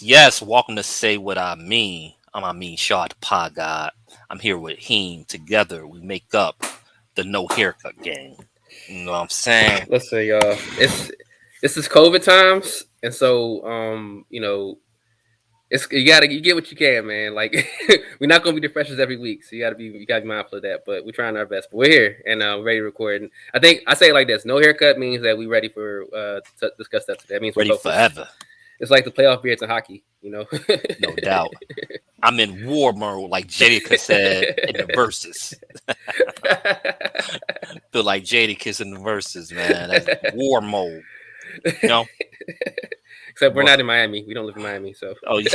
Yes. Welcome to Say What I Mean. I'm Amin Shaw, the pod god. I'm here with Heem. Together, we make up the no haircut gang. You know what I'm saying? Let's say, it's this is COVID times, and so it's you get what you can, man. Like we're not gonna be the freshest every week, so you gotta be mindful of that. But we're trying our best. But we're here and we're ready to record. And I think I say it like this: no haircut means that we're ready for to discuss that today. That means we're Ready focused. forever. It's like the playoff beards in hockey, you know. No doubt. I'm in war mode, like Jadakiss said in the verses. Feel like Jadakiss in the verses, man. That's war mode. You know? Except we're But, not in Miami. We don't live in Miami, so. oh, yeah.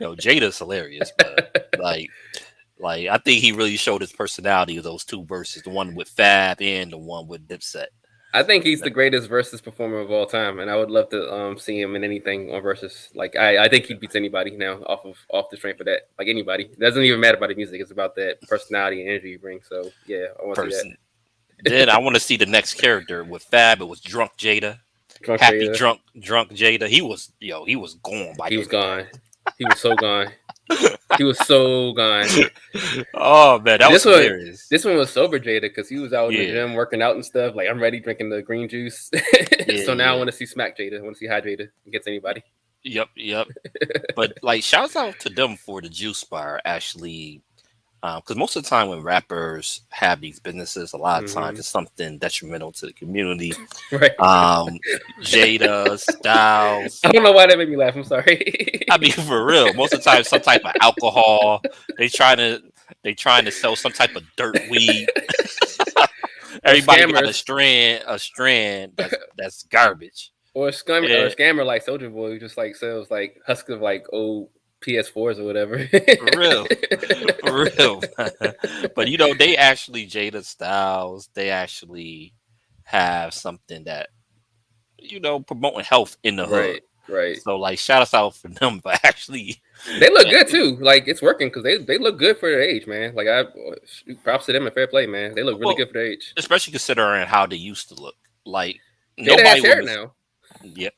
Jada's hilarious, but I think he really showed his personality of those two verses, the one with Fab and the one with Dipset. I think he's the greatest versus performer of all time, and I would love to see him in anything on versus. Like I think he beats anybody now off the strength of that. Like anybody, it doesn't even matter about the music; it's about that personality and energy you bring. So yeah, I want to see Person. Then I want to see the next character with Fab. It was Drunk Jada, that. Drunk Happy Jada. Drunk Jada. He was gone by He the was end of gone. He was so gone. He was so gone. that. Oh man, that was This one, hilarious. this one was sober Jada because he was out in the Yeah, gym working out and stuff. Like I'm ready drinking the green juice. yeah, So now I yeah. want to see Smack Jada. I want to see how Jada gets anybody. Yep. But like, shouts out to them for the juice bar actually. Because most of the time when rappers have these businesses, a lot of times Hmm. it's something detrimental to the community. Right. Um, Jada, Styles. I don't know why that made me laugh. I'm sorry. I mean, for real, most of the time some type of alcohol. They trying to sell some type of dirt weed. Or Everybody got scammers, a strand that's garbage. or Yeah, scammer like Soldier Boy, who just like sells like husks of like old PS4s or whatever. for real, for real. But they actually Jada Styles. They actually have something that promoting health in the hood. Right, right. So like, shout us out for them, but actually, They look good too. Like it's working because they look good for their age, man. Like I props to them and fair play, man. They look really well, good for their age. especially considering how they used to look. Like Jada has nobody would hair miss. now Yep,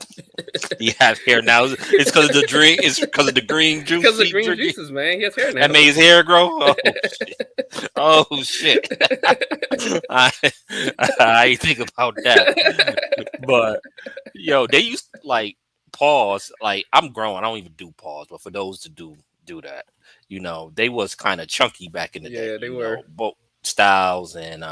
he has hair now. It's because of the drink. It's because of the green juice because of he green drinking. juices, man. He has hair That now. made his hair grow. Oh shit! Oh shit! I I ain't think about that. But they used like pause. Like I'm grown. I don't even do pause. But for those to do that, they was kind of chunky back in the day. Yeah, they were. Both Styles and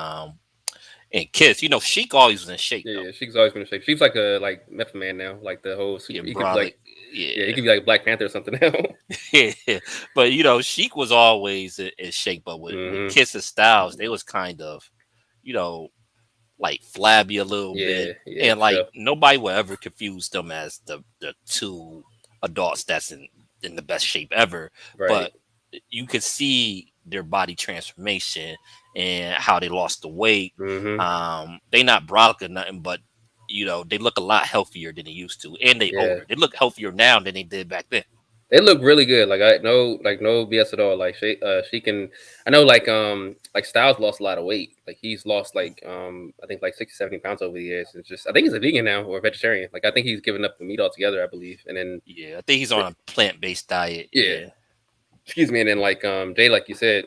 Kiss. Chic always was in shape Yeah, though. yeah. She's always been in shape. She's like a Method Man now. Like the whole Yeah, super. He could be brolic. like, yeah, he Yeah, could be like Black Panther or something now. yeah. But Chic was always in shape. But with Hmm. Kiss and Styles, they was kind of, you know, like flabby a little bit, Yeah, yeah, and for like sure. nobody will ever confuse them as the two adults that's in the best shape ever. Right. But you could see their body transformation and how they lost the weight. Hmm. They not brolic or nothing, but they look a lot healthier than they used to, and they Yeah. older. They look healthier now than they did back then. They look really good. Like I no like no BS at all. Like she can. I know like Styles lost a lot of weight. Like he's lost like I think like 60, 70 pounds over the years. It's just I think he's a vegan now or a vegetarian. Like I think he's given up the meat altogether. I believe. And then Yeah, I think he's on a plant based diet. yeah, Yeah, excuse me. And then like Jay, like you said,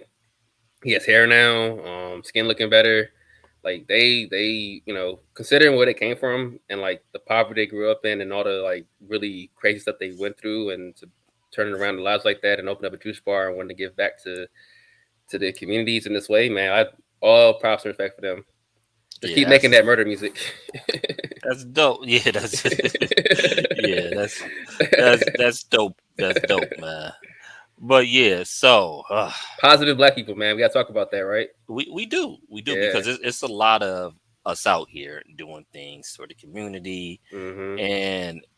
he has hair now. Skin looking better. Like they considering where they came from and like the poverty they grew up in and all the like really crazy stuff they went through and to turn around their lives like that and open up a juice bar and want to give back to the communities in this way, man. I all props and respect for them. Just yeah, keep making that murder music. that's dope. Yeah, that's yeah, that's dope. That's dope, man. But yeah, so Positive black people, man. We gotta talk about that, right? we do Yeah. because it's a lot of us out here doing things for the community, Mm-hmm.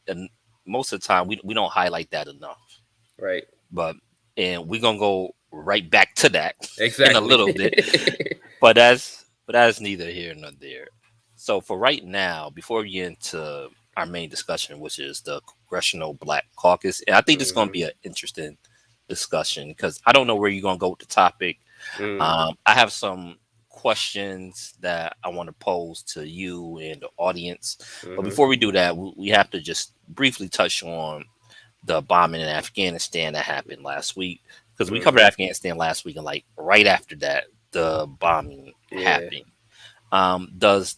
and most of the time we don't highlight that enough. Right. But and we're gonna go right back to that in a Exactly. little bit. But that's neither here nor there. So for right now, before we get into our main discussion, which is the Congressional Black Caucus, and I think this is going to Mm-hmm. be an interesting discussion because I don't know where you're going to go with the topic. Mm. I have some questions that I want to pose to you and the audience. But Hmm. before we do that, we have to just briefly touch on the bombing in Afghanistan that happened last week, because we covered Hmm. Afghanistan last week, and like right after that, the bombing Yeah. happened. Does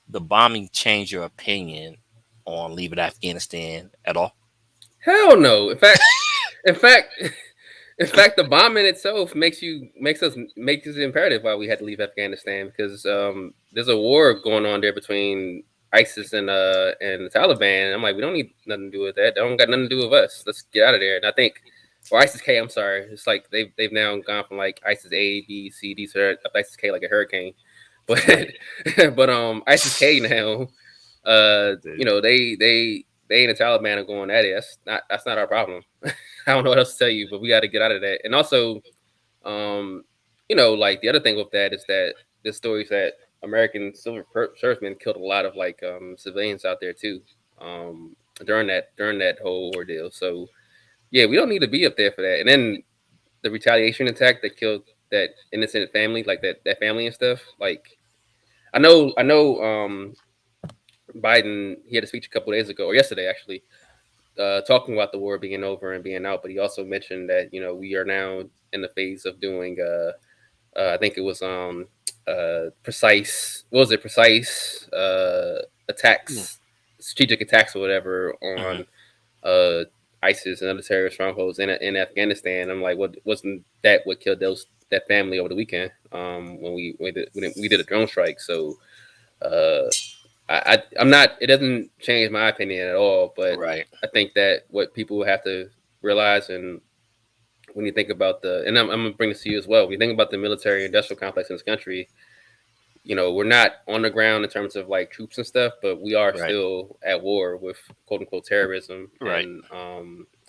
the bombing change your opinion on leaving Afghanistan at all? Hell no. In fact, in fact, the bombing itself makes it imperative why we had to leave Afghanistan because there's a war going on there between ISIS and the Taliban. And I'm like, we don't need nothing to do with that. They don't got nothing to do with us. Let's get out of there. And I think, or ISIS K, I'm sorry. It's like they've now gone from like ISIS A, B, C, D, so ISIS K like a hurricane. But Right. but ISIS K now, The- they and the Taliban are going at it. That's not our problem. I don't know what else to tell you, but we got to get out of that. And also, um, like the other thing with that is that the stories that American servicemen killed a lot of like civilians out there too, during that whole ordeal. So yeah, we don't need to be up there for that. And then the retaliation attack that killed that innocent family, like that family and stuff. Like I know, Biden, he had a speech a couple days ago or yesterday actually, talking about the war being over and being out, but he also mentioned that we are now in the phase of doing. I think it was precise. What was it? Precise Mm, attacks, strategic attacks or whatever mhm. on uh, ISIS and other terrorist strongholds in Afghanistan. I'm like, what wasn't that what killed that family over the weekend? When we did a drone strike. So uh, I'm not. It doesn't change my opinion at all. But Right. I think that what people have to realize, and when you think about and I'm gonna bring this to you as well. When you think about the military industrial complex in this country, we're not on the ground in terms of like troops and stuff, but we are Right. still at war with quote unquote terrorism, Right.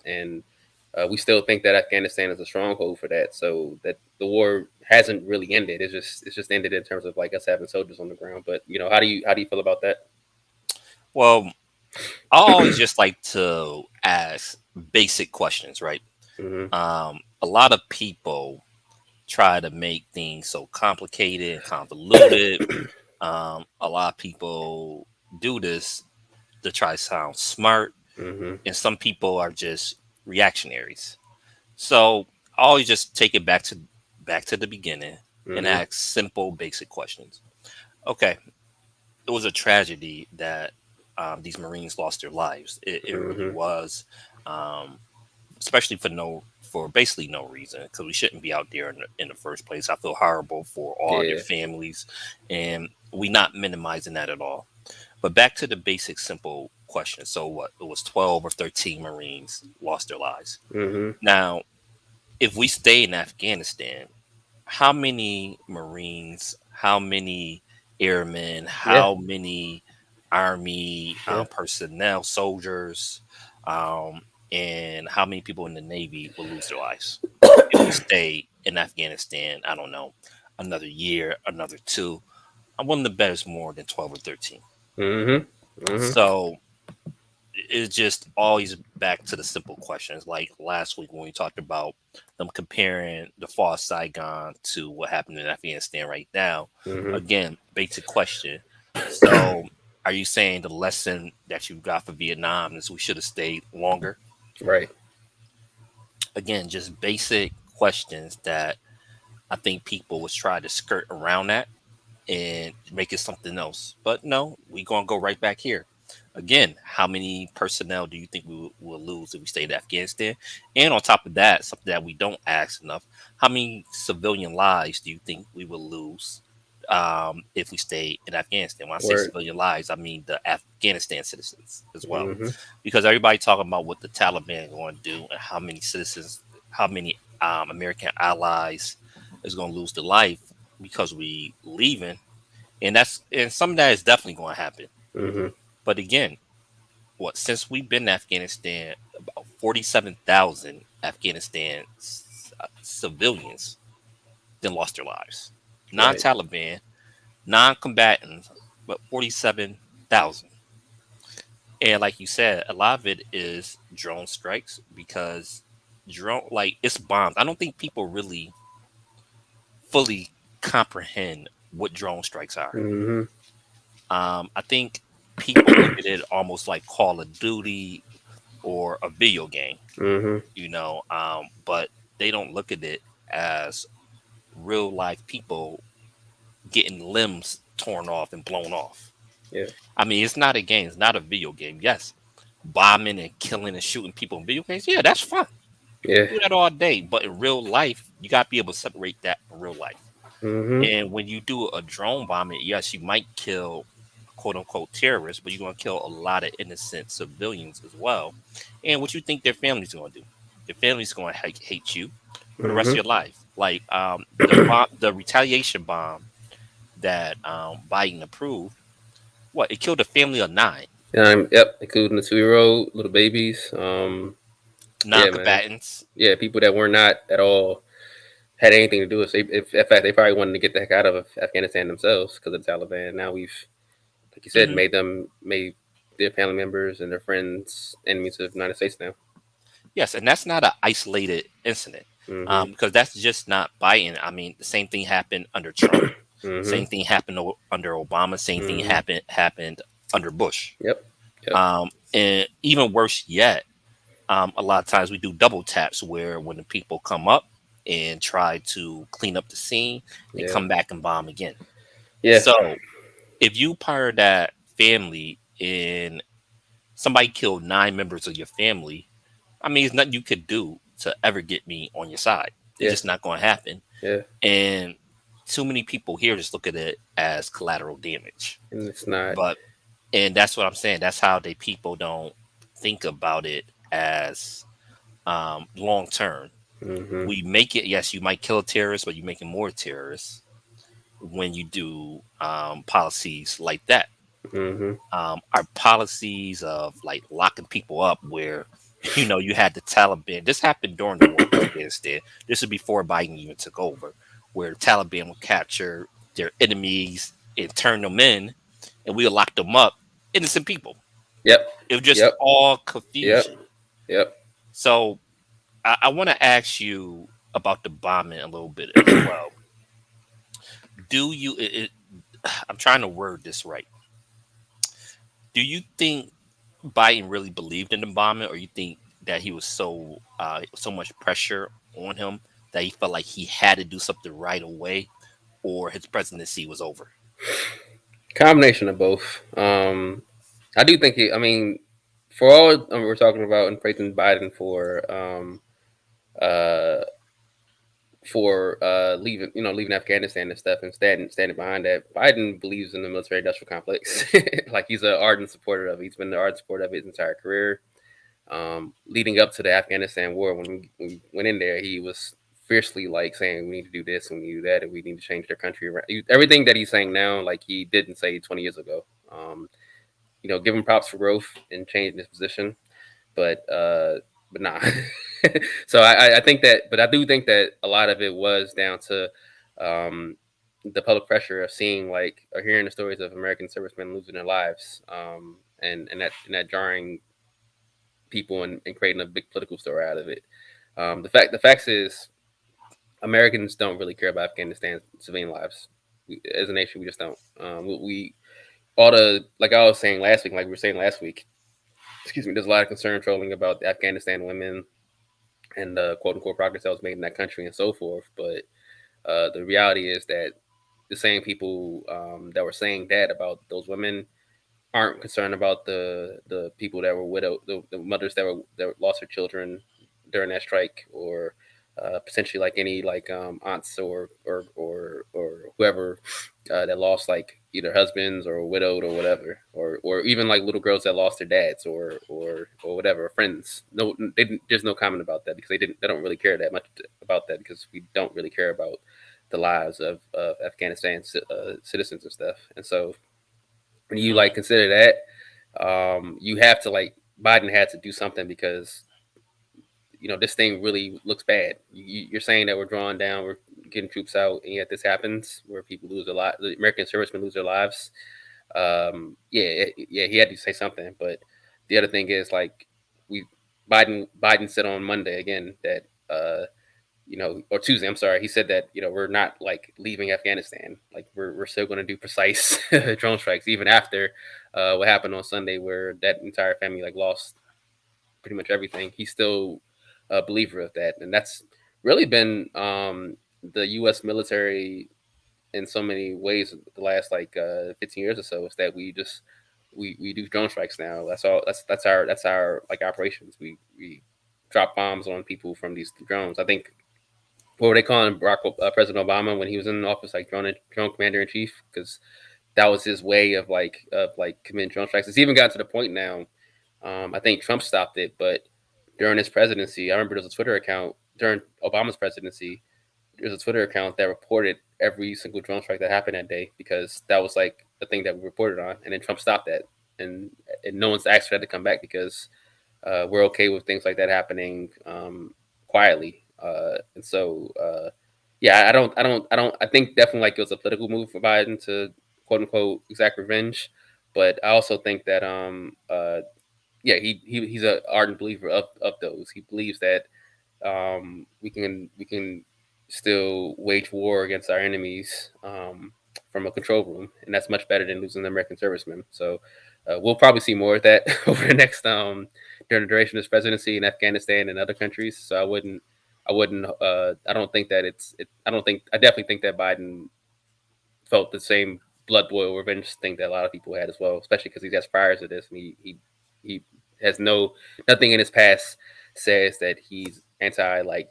and we still think that Afghanistan is a stronghold for that. So that the war hasn't really ended. It's just ended in terms of like us having soldiers on the ground. But how do you feel about that? Well, I always just like to ask basic questions, right? Hmm. A lot of people try to make things so complicated and convoluted. A lot of people do this to try to sound smart, Hmm. and some people are just reactionaries. So I always just take it back to the beginning and Hmm. ask simple, basic questions. Okay, it was a tragedy that these Marines lost their lives. It really Hmm. was, especially for basically no reason, because we shouldn't be out there in the first place. I feel horrible for all their Yeah. families, and we not minimizing that at all. But back to the basic, simple question. So what? It was 12 or 13 Marines lost their lives. Hmm. Now, if we stay in Afghanistan, how many Marines, how many airmen, Yeah. how many Army Yeah. personnel, soldiers, um, and how many people in the Navy will lose their lives if we stay in Afghanistan? I don't know, another year, another two. I'm willing to bet it's more than 12 or 13. Hmm. Hmm. So it's just always back to the simple questions. Like last week when we talked about them comparing the fall of Saigon to what happened in Afghanistan right now. Hmm. Again, basic question. So, are you saying the lesson that you got for Vietnam is we should have stayed longer? Right. Again, just basic questions that I think people was trying to skirt around that and make it something else. But no, we gonna go right back here. Again, how many personnel do you think we will lose if we stay in Afghanistan? And on top of that, something that we don't ask enough, how many civilian lives do you think we will lose if we stay in Afghanistan? When I say Word. civilian lives, I mean the Afghanistan citizens as well. Hmm. Because everybody talking about what the Taliban are going to do and how many citizens, how many American allies is going to lose their life because we leaving, and some of that is definitely going to happen. Hmm. But again, what since we've been in Afghanistan, about 47,000 Afghanistan civilians then lost their lives, Right. non-Taliban, non-combatants, but 47,000. And like you said, a lot of it is drone strikes because drone like it's bombs. I don't think people really fully comprehend what drone strikes are. Mm-hmm. I think people look at it almost like Call of Duty or a video game, Mm-hmm. but they don't look at it as real life people getting limbs torn off and blown off. Yeah. I mean, it's not a game, it's not a video game. Yes, bombing and killing and shooting people in video games, yeah, that's fun. You Yeah. can do that all day, but in real life, you got to be able to separate that from real life. Mm-hmm. And when you do a drone bombing, yes, you might kill quote unquote terrorists, but you're going to kill a lot of innocent civilians as well. And what you think their family's going to do? Their family's going to hate you for the rest of Mm-hmm. your life. Like the retaliation bomb that Biden approved, what it killed a family of nine Yep, including the 2-year-old little babies. Yeah, man. non-combatants. Yeah, people that were not at all had anything to do with it. If, in fact, they probably wanted to get the heck out of Afghanistan themselves because of the Taliban. Now we've, like you said, Hmm. made their family members and their friends enemies of the United States now. Yes, and that's not an isolated incident, Mm-hmm. because that's just not Biden. I mean, the same thing happened under Trump. Mm-hmm. Same thing happened under Obama. Same thing Mm-hmm. happened under Bush. Yep. Yep. And even worse yet, a lot of times we do double taps where when the people come up and try to clean up the scene, they Yeah. come back and bomb again. Yeah. So if you part of that family and somebody killed nine members of your family, I mean, there's nothing you could do to ever get me on your side. It's Yeah. just not going to happen. Yeah. And too many people here just look at it as collateral damage. And it's not. But and that's what I'm saying. That's how they people don't think about it as long term. Mm-hmm. We make it. Yes, you might kill a terrorist, but you're making more terrorists when you do policies like that. Mm-hmm. Our policies of like locking people up where you had the Taliban. This happened during the war in Afghanistan. This was before Biden even took over, where the Taliban would capture their enemies and turn them in, and we would lock them up, innocent people. Yep. It was just Yep. all Yep. confusion. Yep. So I want to ask you about the bombing a little bit as well. Do you? I'm trying to word this right. Do you think Biden really believed in the bombing, or you think that he was so much pressure on him that he felt like he had to do something right away, or his presidency was over? Combination of both. I do think I mean, for all we're talking about and praising Biden uh, leaving, leaving Afghanistan and stuff and standing behind that. Biden believes in the military industrial complex. Like he's an ardent supporter of it. He's been an ardent supporter of it his entire career. Leading up to the Afghanistan war, when we went in there, he was fiercely like saying we need to do this and we need to do that and we need to change their country around. Everything that he's saying now, like he didn't say 20 years ago. Give him props for growth and changing his position, but nah. So I think that, but I do think that a lot of it was down to um, the public pressure of seeing like or hearing the stories of American servicemen losing their lives, and that jarring people and creating a big political story out of it. The facts is Americans don't really care about Afghanistan civilian lives. As a nation, we just don't. We all the like I was saying last week, like we were saying last week. Excuse me. There's a lot of concern trolling about the Afghanistan women and the quote unquote progress that was made in that country and so forth. But the reality is that the same people that were saying that about those women aren't concerned about the people that were widowed, the mothers that lost their children during that strike, or potentially like any like aunts or whoever that lost like either husbands or widowed or whatever, or even like little girls that lost their dads or whatever friends. No, there's no comment about that because they don't really care that much about that because we don't really care about the lives of Afghanistan citizens and stuff, and so when you like Mm, consider that, you have to like Biden had to do something because this thing really looks bad. You're saying that we're drawing down, we're getting troops out, and yet this happens where people lose a lot. The American servicemen lose their lives. Yeah, he had to say something. But the other thing is like we Biden said on Monday again that or Tuesday. I'm sorry. He said that we're not like leaving Afghanistan. Like we're still going to do precise drone strikes even after what happened on Sunday, where that entire family like lost pretty much everything. He's still a believer of that, and that's really been the U.S. military in so many ways the last like 15 years or so. Is that we just we do drone strikes now. That's all. That's our like operations. We drop bombs on people from these drones. I think what were they calling President Obama when he was in office, like drone commander in chief, because that was his way of committing drone strikes. It's even gotten to the point now. I think Trump stopped it, but during his presidency, I remember there was a Twitter account during Obama's presidency. There's a Twitter account that reported every single drone strike that happened that day because that was like the thing that we reported on, and then Trump stopped that, and no one's asked for that to come back because we're okay with things like that happening quietly. And so, yeah, I think definitely like it was a political move for Biden to quote unquote exact revenge, but I also think that yeah, he's a ardent believer of those. He believes that we can still wage war against our enemies from a control room, and that's much better than losing the American servicemen. So we'll probably see more of that over the next during the duration of his presidency in Afghanistan and other countries. So I don't think that I definitely think that Biden felt the same blood boil revenge thing that a lot of people had as well, especially because he has priors to this, and he has nothing in his past says that he's anti like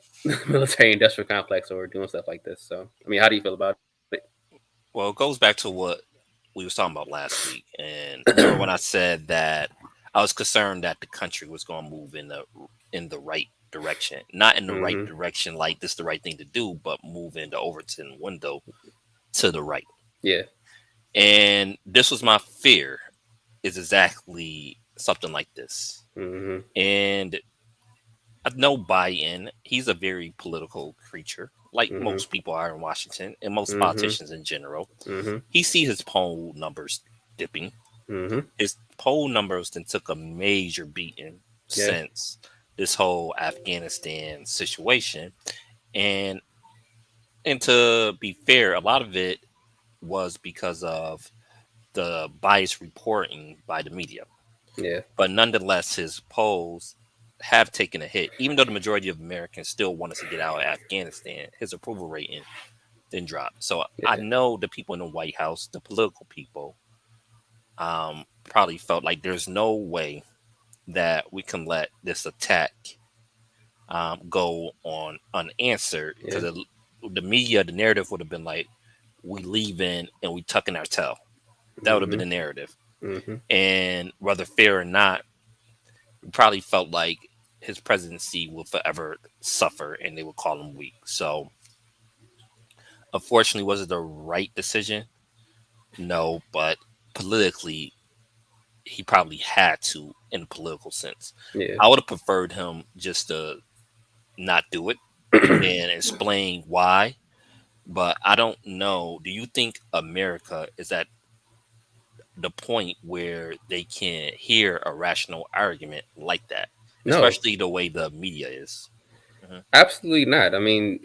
military industrial complex or doing stuff like this. So I mean, how do you feel about it? Well, it goes back to what we was talking about last week, and remember when I said that I was concerned that the country was going to move in the right direction, not in the right Mm-hmm. direction like this the right thing to do, but move in the Overton window to the right. Yeah. And this was my fear, is exactly something like this. Mm-hmm. And I know Biden, he's a very political creature, like Mm-hmm. most people are in Washington and most Mm-hmm. politicians in general. Mm-hmm. He sees his poll numbers dipping. Mm-hmm. His poll numbers then took a major beating Yeah. since this whole Afghanistan situation. And and to be fair, a lot of it was because of the biased reporting by the media. Yeah. But nonetheless, his polls have taken a hit. Even though the majority of Americans still want us to get out of Afghanistan, his approval rating didn't drop. So I Yeah. know the people in the White House, the political people, probably felt like there's no way that we can let this attack go on unanswered because Yeah. the media, the narrative would have been like, we leaving and we tucking our tail. That would have been Mm-hmm. the narrative. Mm-hmm. And whether fair or not, we probably felt like his presidency will forever suffer and they would call him weak. So, unfortunately, was it the right decision? No, but politically, he probably had to in a political sense. Yeah. I would have preferred him just to not do it and then explain why. But I don't know. Do you think America is at the point where they can hear a rational argument like that, No, especially the way the media is? Hmm. absolutely not. I mean,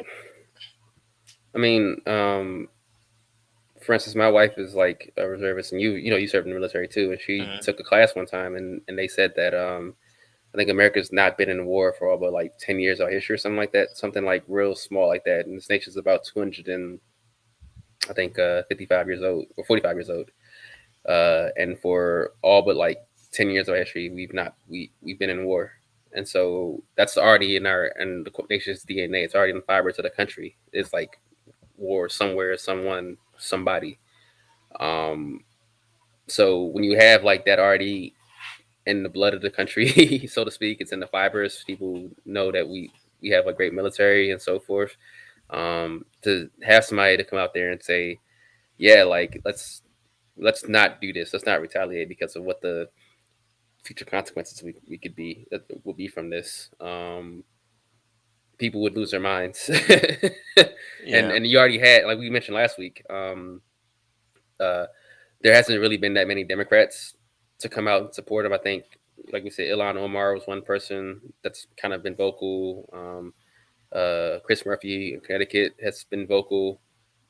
for instance, my wife is like a reservist, and you served in the military too, and she Hmm. took a class one time, and they said that I think America's not been in a war for all but like 10 years of history or something like that, something like real small like that, and this nation's about 200 and I think 55 years old or 45 years old, and for all but like 10 years of history, we've been in war. And so that's already in the nation's DNA. It's already in the fibers of the country. It's like war somewhere, someone, somebody. Um, so when you have like that already in the blood of the country, so to speak, it's in the fibers. People know that we have a great military and so forth. To have somebody to come out there and say, yeah, like let's not do this. Let's not retaliate because of what the future consequences we could be that will be from this. People would lose their minds. and Yeah, and you already had, like we mentioned last week, uh, there hasn't really been that many Democrats to come out and support him. I think, like we said, Ilhan Omar was one person that's kind of been vocal. Chris Murphy in Connecticut has been vocal,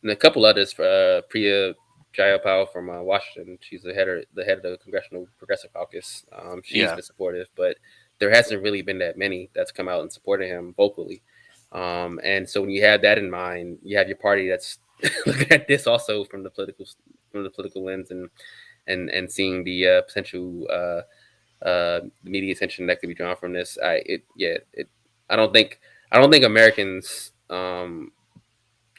and a couple others. Priya Jayapal from Washington, she's the head of the Congressional Progressive Caucus. She's Yeah. been supportive, but there hasn't really been that many that's come out and supported him vocally. And so when you have that in mind, you have your party that's looking at this also from the political lens, and seeing the potential the media attention that could be drawn from this. I don't think I don't think Americans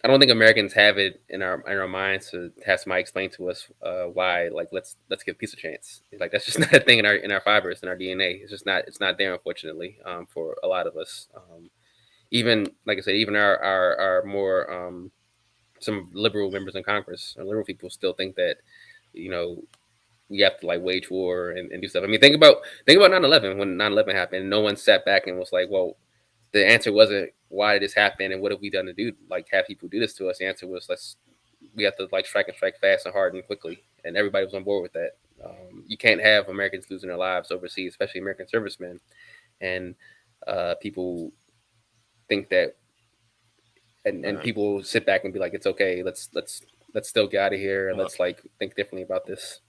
I don't think Americans have it in our minds to have somebody explain to us why, like, let's give peace a chance. Like, that's just not a thing in our fibers, in our DNA. It's not there, unfortunately, for a lot of us. Even, like I said, even our more some liberal members in Congress or liberal people still think that, you know, we have to like wage war and do stuff. I mean, think about 9/11. When 9/11 happened, no one sat back and was like, well, the answer wasn't why did this happen and what have we done to do like have people do this to us. The answer was we have to like strike fast and hard and quickly, and everybody was on board with that. You can't have Americans losing their lives overseas, especially American servicemen, and people think that, and Right. people sit back and be like, it's okay, let's still get out of here and Well, let's like think differently about this.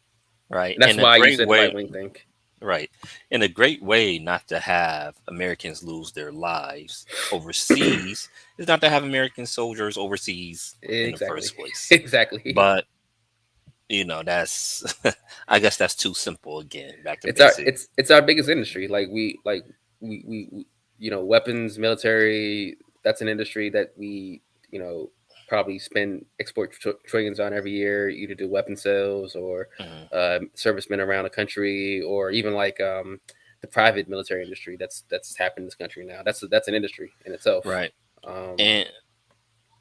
right. And that's And a why you great said the right way, wing think. right. And a great way not to have Americans lose their lives overseas is not to have American soldiers overseas in the Exactly. first place. Exactly. But, that's, I guess that's too simple again. Back to It's our basic. it's our biggest industry. We weapons, military. That's an industry that we probably spend export trillions on every year, either do weapon sales or Mhm. servicemen around the country, or even like the private military industry that's happened in this country now. That's an industry in itself. Right. Um,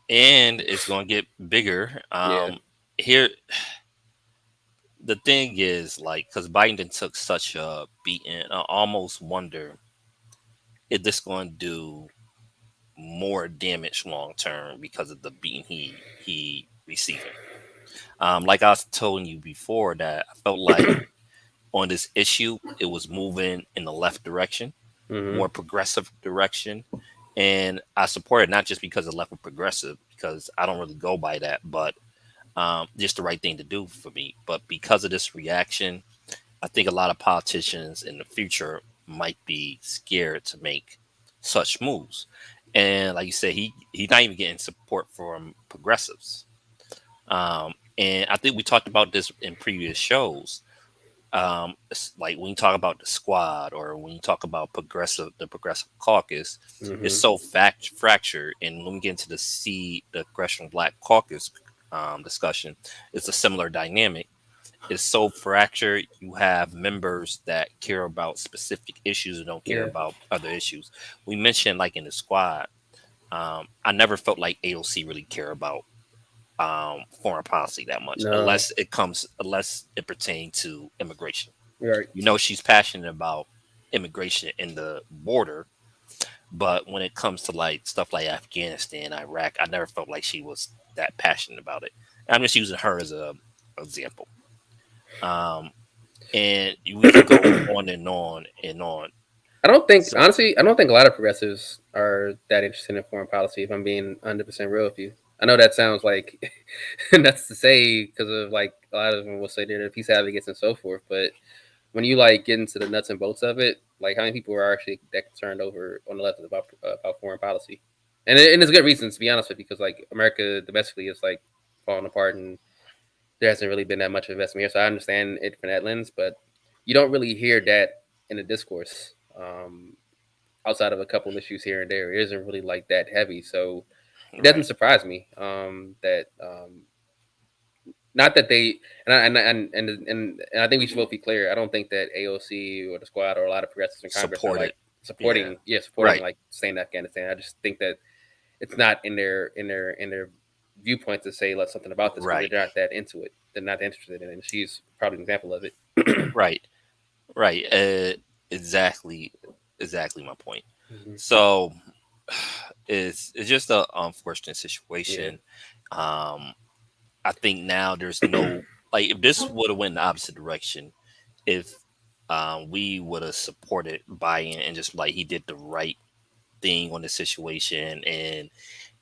And it's going to get bigger. yeah. Here, the thing is, like, because Biden took such a beating, I almost wonder if this going to do more damage long term because of the beating he receiving. Like I was telling you before, that I felt like on this issue it was moving in the left direction, Hmm. more progressive direction, and I support it not just because of left or progressive, because I don't really go by that, but just the right thing to do for me. But because of this reaction, I think a lot of politicians in the future might be scared to make such moves. And like you said, he's not even getting support from progressives. And I think we talked about this in previous shows. It's like when you talk about the squad, or when you talk about the progressive caucus, it's Hmm. so fractured. And when we get into the Congressional Black Caucus discussion, it's a similar dynamic. It's so fractured. You have members that care about specific issues and don't care Yeah. about other issues. We mentioned, like, in the squad, I never felt like AOC really care about foreign policy that much, No. unless it pertained to immigration. You're right. She's passionate about immigration in the border, but when it comes to like stuff like Afghanistan, Iraq, I never felt like she was that passionate about it. I'm just using her as a example. Um, and we could go on and on and on. So, I don't think a lot of progressives are that interested in foreign policy. If I'm being 100% real with you, I know that sounds like nuts to say because of like a lot of them will say they're peace advocates and so forth. But when you like get into the nuts and bolts of it, like how many people are actually that concerned over on the left about foreign policy? And there's good reasons to be honest with you, because like America domestically is like falling apart, and there hasn't really been that much investment here. So I understand it from that lens, but you don't really hear that in the discourse. Outside of a couple issues here and there, it isn't really like that heavy. So it doesn't right, surprise me that not that they and I think we should both be clear. I don't think that AOC or the squad or a lot of progressives in Congress are support like it. Yeah, supporting right, like staying in Afghanistan. I just think that it's not in their viewpoint to say let something about this because right, they're not that into it. They're not interested in it. And she's probably an example of it. right, right. Exactly, exactly my point. Hmm. So it's just a unfortunate Yeah. situation. Um, I think now there's no, like, if this would have went in the opposite direction, if we would have supported Biden and just like he did the right thing on the situation, and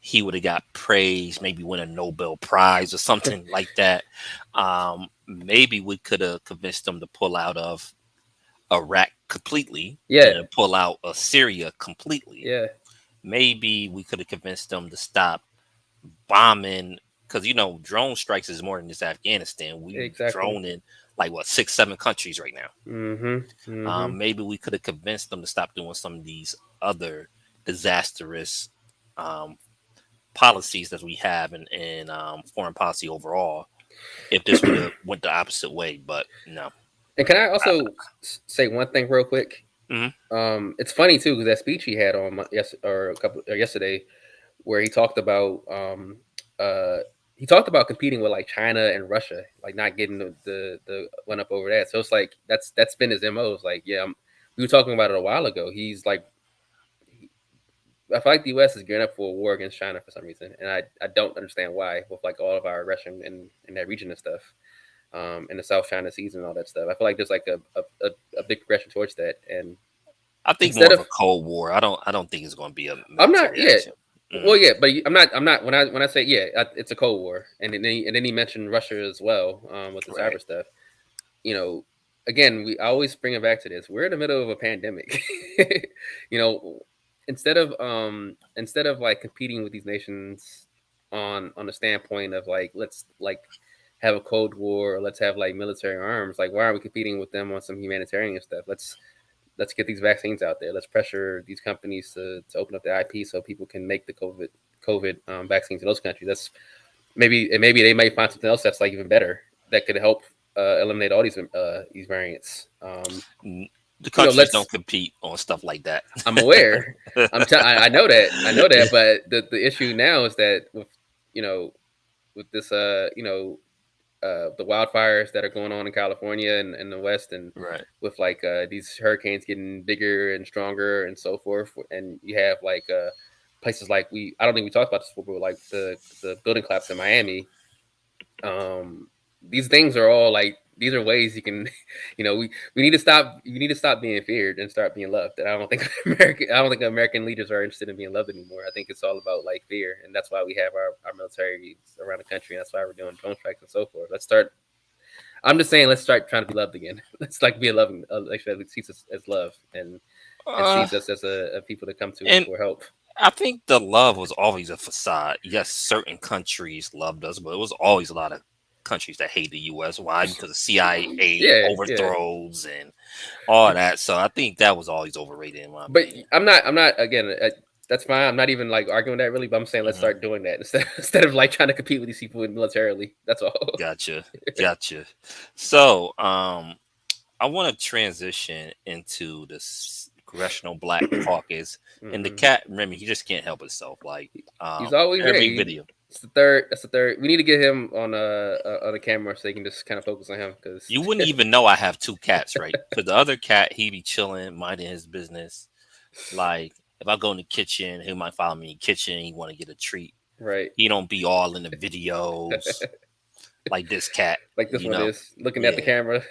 he would have got praise, maybe win a Nobel Prize or something like that. Maybe we could have convinced them to pull out of Iraq completely Yeah, and pull out of Syria completely. yeah, Maybe we could have convinced them to stop bombing, because drone strikes is more than just Afghanistan. We exactly. drone in like what 6 7 countries right now. Mm-hmm. Mm-hmm. Maybe we could have convinced them to stop doing some of these other disastrous um, policies that we have in foreign policy overall. If this would have went the opposite way, but no. And can I I, also say one thing real quick? mhm. It's funny too because that speech he had on yesterday, where uh, he talked about competing with like China and Russia, like not getting the one up over that. So it's like that's been his mo. It's like we were talking about it a while ago. He's like, I feel like the U.S. is gearing up for a war against China for some reason, and I don't understand why with like all of our aggression in that region and stuff. In the South China Seas and all that stuff. I feel like there's like a big progression towards that. And I think more instead of of a Cold War. I don't think it's going to be a I'm not military yeah. action. Well, Mhm. yeah, but I'm not when I say it's a Cold War, and then he mentioned Russia as well with the cyber Right. stuff. You know, again, I always bring it back to this. We're in the middle of a pandemic. you know, instead of like competing with these nations on the standpoint of like let's like have a Cold War or let's have like military arms. Like, why are we competing with them on some humanitarian stuff? Let's get these vaccines out there. Let's pressure these companies to open up the IP so people can make the COVID vaccines in those countries. That's maybe they might find something else that's like even better that could help eliminate all these variants. N- The countries Let's. don't compete on stuff like that. I'm aware. I know that. I know that. But the issue now is that you know with this the wildfires that are going on in California and the West, and Right. with like these hurricanes getting bigger and stronger and so forth, and you have like places like I don't think we talked about this before, but like the building collapse in Miami. Um, these things are all like these are ways you can, we need to stop. You need to stop being feared and start being loved. And I don't think American leaders are interested in being loved anymore. I think it's all about like fear, and that's why we have our military around the country. And that's why we're doing drone strikes and so forth. Let's start. I'm just saying, let's start trying to be loved again. Let's like be a loving, like sees us as love and uh, sees us as a people to come to and for help. I think the love was always a facade. Yes, certain countries loved us, but it was always a lot of countries that hate the U.S. Why? Because of CIA Yeah, yeah. overthrows and all that. So I think that was always overrated in my But opinion. I'm not again. That's fine. I'm not even like arguing that really, but I'm saying let's Hmm. start doing that instead of like trying to compete with these people militarily. That's all. Gotcha, gotcha. So, I want to transition into this Congressional Black Caucus, and the hmm cat Remy. He just can't help himself. Like, He's always there. every video. It's the third. That's the third. We need to get him on a camera so he can just kind of focus on him because You wouldn't even know I have two cats, right? Because the other cat, he be chilling, minding his business. Like, if I go in the kitchen, he might follow me in the kitchen. He want to get a treat. right, He don't be all in the videos like this cat. like this You one know? is looking at the Yeah, camera.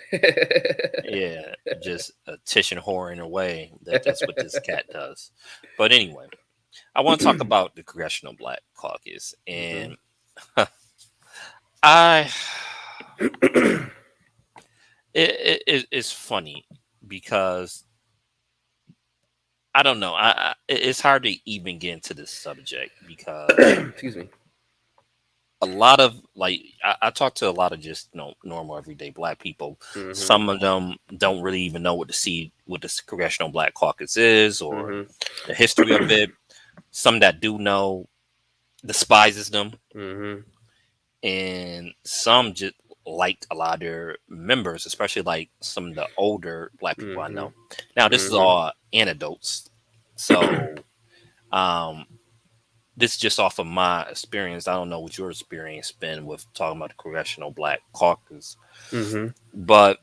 yeah. Just tish and whoring away. That's what this cat does. But anyway, I want to talk about the Congressional Black Caucus, hmm and I it's funny because I don't know. It's hard to even get into this subject because Excuse me. a lot of like I talk to a lot of just normal everyday black people. hmm Some of them don't really even know what the Congressional Black Caucus is or hmm the history of it. Some that do know despises them, hmm and some just liked a lot of their members, especially like some of the older black people I hmm know. Now this is hmm all anecdotes, so um, this is just off of my experience. I don't know what your experience been with talking about the Congressional Black Caucus, hmm but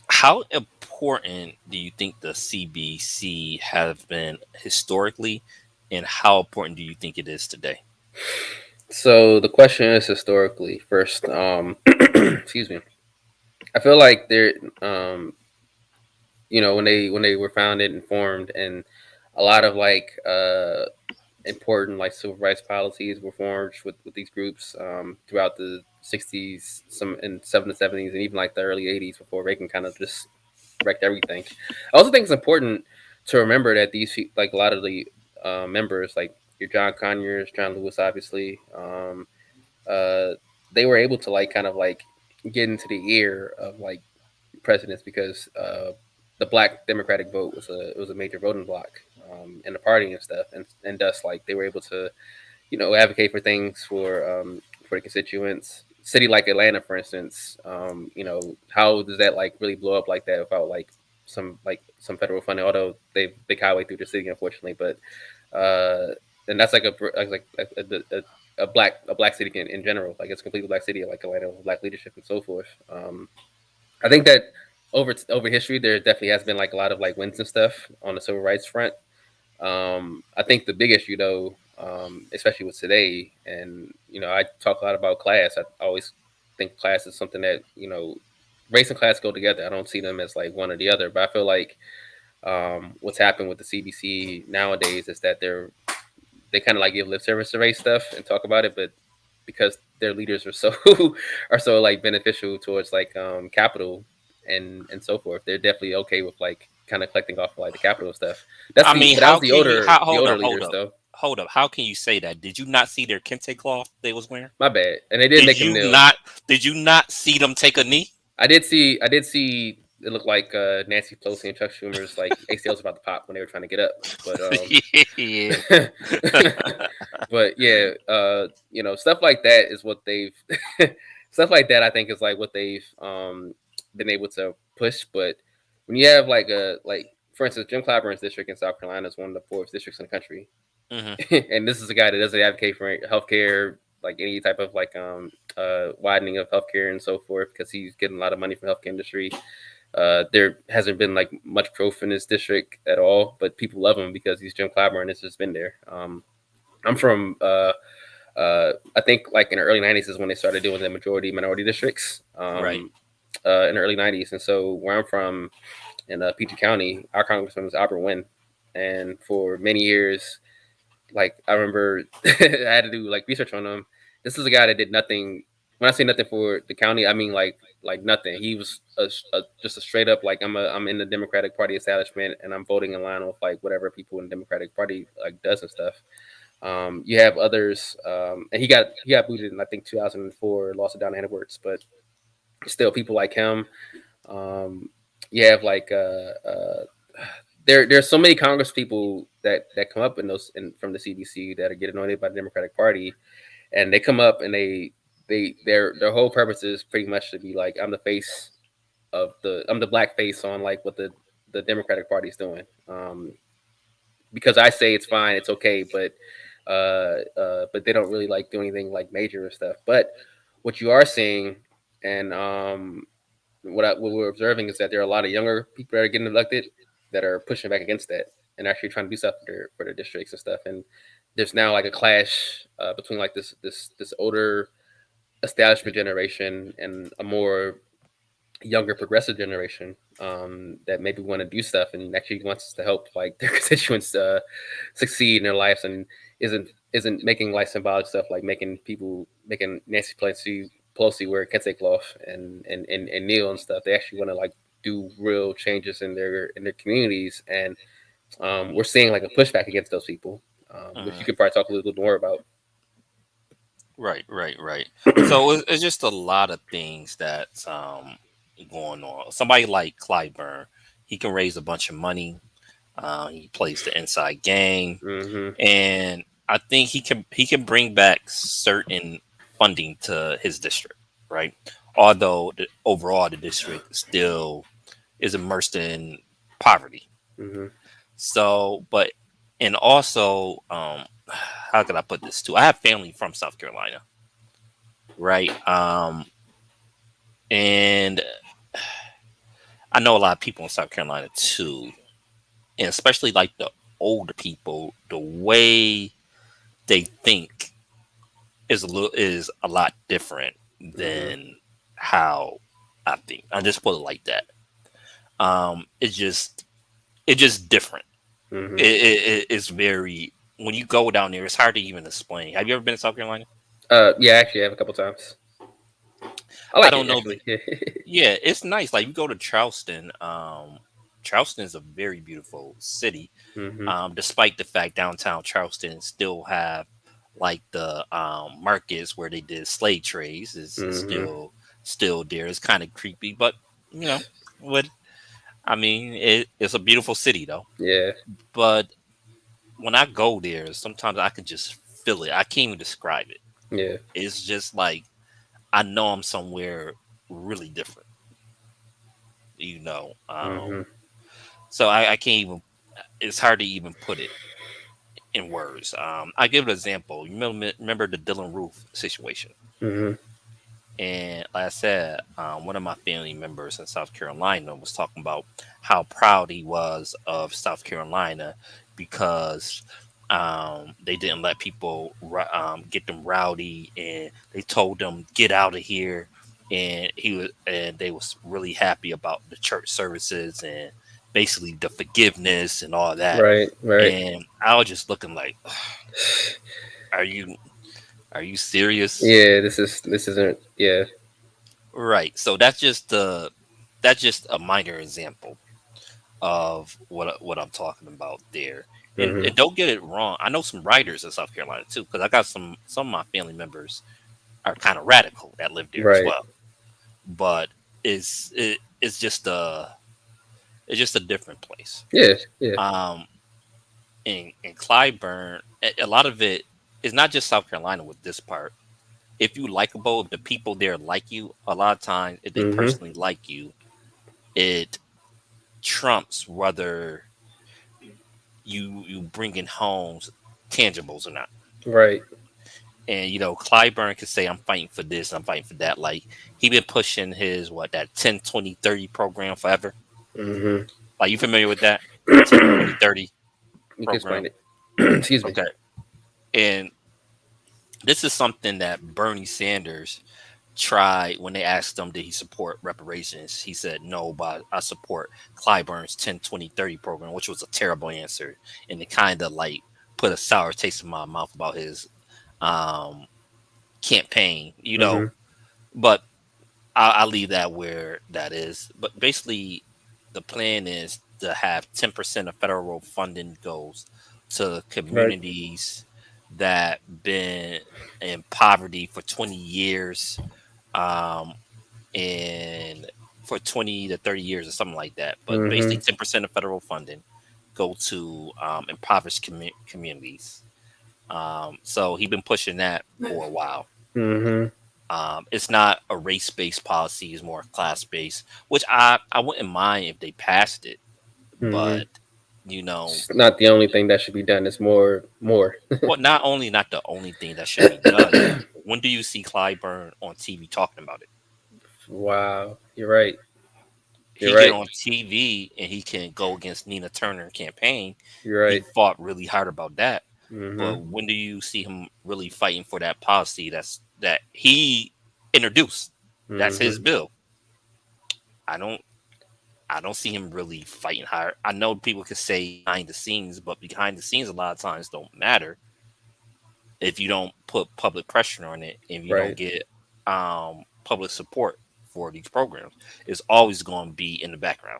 how important do you think the CBC have been historically, and how important do you think it is today? So the question is historically first. Excuse me. I feel like they're when they were founded and formed and a lot of like important like civil rights policies were formed with these groups throughout the 60s, some in 70s, and even like the early 80s before Reagan kind of just wrecked everything. I also think it's important to remember that like a lot of the members, like your John Conyers, John Lewis, obviously, uh, they were able to like kind of like get into the ear of like presidents because the Black Democratic vote was a major voting bloc in the party and stuff, and thus like they were able to advocate for things for the constituents. City like Atlanta, for instance, how does that like really blow up like that without some federal funding? Although they big highway through the city, unfortunately, but uh, and that's like a black city in general. Like it's a completely black city, like Atlanta, with black leadership and so forth. I think that over history, there definitely has been like a lot of like wins and stuff on the civil rights front. I think the big issue, though, especially with today, and I talk a lot about class. I always think class is something that race and class go together. I don't see them as like one or the other. But I feel like what's happened with the CBC nowadays is that they kind of like give lip service to race stuff and talk about it, but because their leaders are so are so like beneficial towards like capital and so forth, they're definitely okay with like kind of collecting off like the capital stuff. I mean, But that how was can you? How? the Hold older up, hold leaders up, though. hold up. How can you say that? Did you not see their kente cloth they was wearing? My bad. And they did Did make him you kneel. not? Did you not see them take a knee? I did see it looked like Nancy Pelosi and Chuck Schumer's like ACLs about to pop when they were trying to get up. But Yeah. but yeah, stuff like that is what they've stuff like that I think is like what they've been able to push. But when you have like for instance, Jim Clyburn's district in South Carolina is one of the poorest districts in the country. Hmm. And this is a guy that doesn't advocate for healthcare, like any type of like widening of healthcare and so forth, because he's getting a lot of money from the healthcare industry. There hasn't been like much growth in this district at all, but people love him because he's Jim Clyburn and it's just been there. I'm from I think like in the early '90s is when they started doing the majority minority districts. Right. In the early '90s, and so where I'm from in PG County, our congressman was Albert Wynn, and for many years, like I remember I had to do like research on him. This is a guy that did nothing. When I say nothing for the county, I mean like nothing. He was just a straight up like I'm in the Democratic Party establishment and I'm voting in line with like whatever people in the Democratic Party like does and stuff. You have others, and he got booted in I think 2004, lost it down to Edwards, but still people like him. Um, you have like there's so many Congress people that come up in those from the CDC that are get anointed by the Democratic Party, and they come up and their whole purpose is pretty much to be like I'm the black face on like what the Democratic Party is doing. Because I say it's fine, it's okay, but they don't really like do anything like major or stuff. But what you are seeing, and what we're observing is that there are a lot of younger people that are getting elected that are pushing back against that and actually trying to do stuff for their districts and stuff. And there's now like a clash between like this older establishment generation and a more younger progressive generation that maybe want to do stuff and actually wants to help like their constituents succeed in their lives and isn't making like symbolic stuff like making Nancy Pelosi wear kente cloth and kneel and stuff. They actually want to like do real changes in their communities, and we're seeing like a pushback against those people, which you Hmm. could probably talk a little bit more about. Right. Right. Right. So it's just a lot of things that's going on. Somebody like Clyburn, he can raise a bunch of money. He plays the inside game, Hmm. and I think he can bring back certain funding to his district, right? Although overall the district still is immersed in poverty. Hmm. So, but and also, how can I put this too? I have family from South Carolina, right? And I know a lot of people in South Carolina too, and especially like the older people, the way they think is a lot different Hmm. than how I think. I just put it like that. It's just different. Hmm. It's very when you go down there, it's hard to even explain. Have you ever been to South Carolina? Yeah, actually, I have a couple times. I I like don't it know. actually. Yeah, it's nice. Like you go to Charleston. Charleston is a very beautiful city. Hmm. Despite the fact downtown Charleston still have like the markets where they did slave trades is Hmm. still there. It's kind of creepy, but you know what I mean. It's a beautiful city though. Yeah, But when I go there, sometimes I can just feel it. I can't even describe it. yeah. It's just like I know I'm somewhere really different. You know, Hmm. so I can't even. It's hard to even put it in words. I give an example. You remember the Dylan Roof situation, Hmm. and like I said, one of my family members in South Carolina was talking about how proud he was of South Carolina because they didn't let people get them rowdy, and they told them get out of here. And they was really happy about the church services and basically the forgiveness and all that. Right, right. And I was just looking like, are you are you serious? Yeah, this isn't. Yeah. Right. So that's just a minor example of what I'm talking about there. Hmm. And don't get it wrong. I know some writers in South Carolina too, because I got some of my family members are kind of radical that live there as Right. well. But it's it's just a different place. Yeah, yeah. Um, in Clyburn, a lot of it is not just South Carolina with this part. If you likable, if the people there like you, a lot of times if they Hmm. personally like you, it trumps whether you bring in homes tangibles or not. Right. And Clyburn could say I'm fighting for this, I'm fighting for that. Like he been pushing his that 10-20-30 program forever. Hmm. Like you familiar with that ten You twenty thirty can program? explain it. Excuse me. Okay. And this is something that Bernie Sanders tried when they asked him did he support reparations. He said no, but I support Clyburn's 10-20-30 program, which was a terrible answer. And it kind of like put a sour taste in my mouth about his um campaign, Hmm. but I'll leave that where that is. But basically the plan is to have 10% of federal funding goes to Right. communities that been in poverty for 20 years, um, and for 20 to 30 years or something like that. But basically Hmm. 10% of federal funding go to impoverished communities. So he's been pushing that for a while. Hmm. It's not a race-based policy; it's more class-based, which I wouldn't mind if they passed it. Hmm. But you know, It's not the only thing that should be done. It's more. well, not the only thing that should be done. But when do you see Clyburn on TV talking about it? Wow. You're right. You're He get right. on TV and he can go against Nina Turner campaign. You're He right. fought really hard about that. Hmm. But when do you see him really fighting for that policy that he introduced? That's his Hmm. bill. I don't I don't see him really fighting hard. I know people could say behind the scenes, but behind the scenes a lot of times don't matter if you don't put public pressure on it, if you don't Right. get public support for these programs. It's always going to be in the background.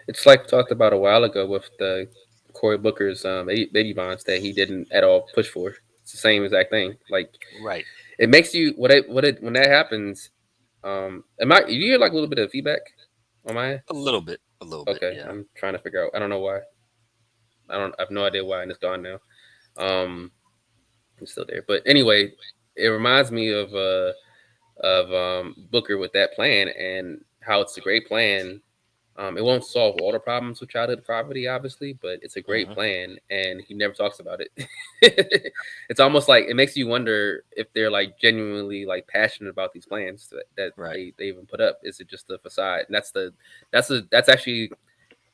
It's like we talked about a while ago with the Cory Booker's baby bonds that he didn't at all push for. It's the same exact thing. Like Right. it makes you when that happens. Am I? You hear like a little bit of feedback on my end? A little bit. A little bit. Okay, Yeah. I'm trying to figure out. I don't know why. I have no idea why, and it's gone now. Um, it's still there, but anyway, it reminds me of Booker with that plan and how it's a great plan. It won't solve all the problems with childhood poverty, obviously, but it's a great Hmm. plan, and he never talks about it. It's almost like it makes you wonder if they're like genuinely like passionate about these plans that Right. they even put up. Is it just a facade? And that's actually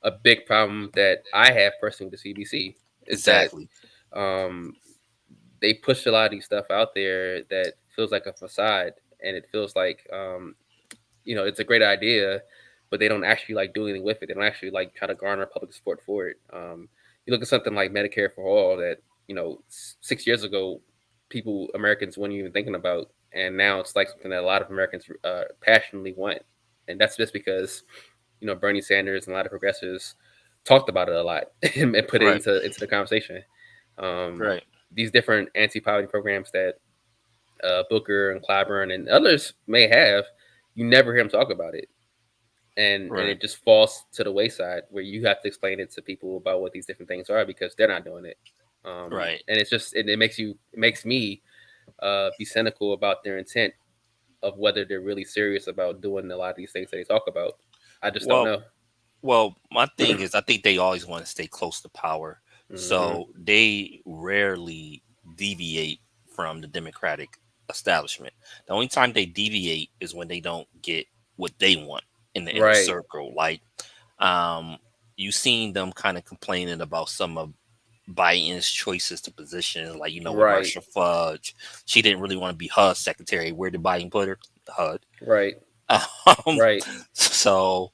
a big problem that I have personally with the CBC is that Exactly. um, they push a lot of these stuff out there that feels like a facade, and it feels like it's a great idea, but they don't actually like do anything with it. They don't actually like try to garner public support for it. you look at something like Medicare for all that 6 years ago, Americans weren't even thinking about, and now it's like something that a lot of Americans passionately want, and that's just because Bernie Sanders and a lot of progressives talked about it a lot and put it Right. into the conversation. Um, Right. these different anti-poverty programs that Booker and Clyburn and others may have, you never hear them talk about it, and Right. it just falls to the wayside where you have to explain it to people about what these different things are because they're not doing it. Right. And it's just it makes me be cynical about their intent of whether they're really serious about doing a lot of these things that they talk about. I just don't Well, know. my thing is, I think they always want to stay close to power, Hmm. so they rarely deviate from the Democratic establishment. The only time they deviate is when they don't get what they want in the inner Right, circle. Like, um, you seen them kind of complaining about some of Biden's choices to positions, like with right, Marshall Fudge. She didn't really want to be HUD secretary. Where did Biden put her? HUD. right, Um, right. so,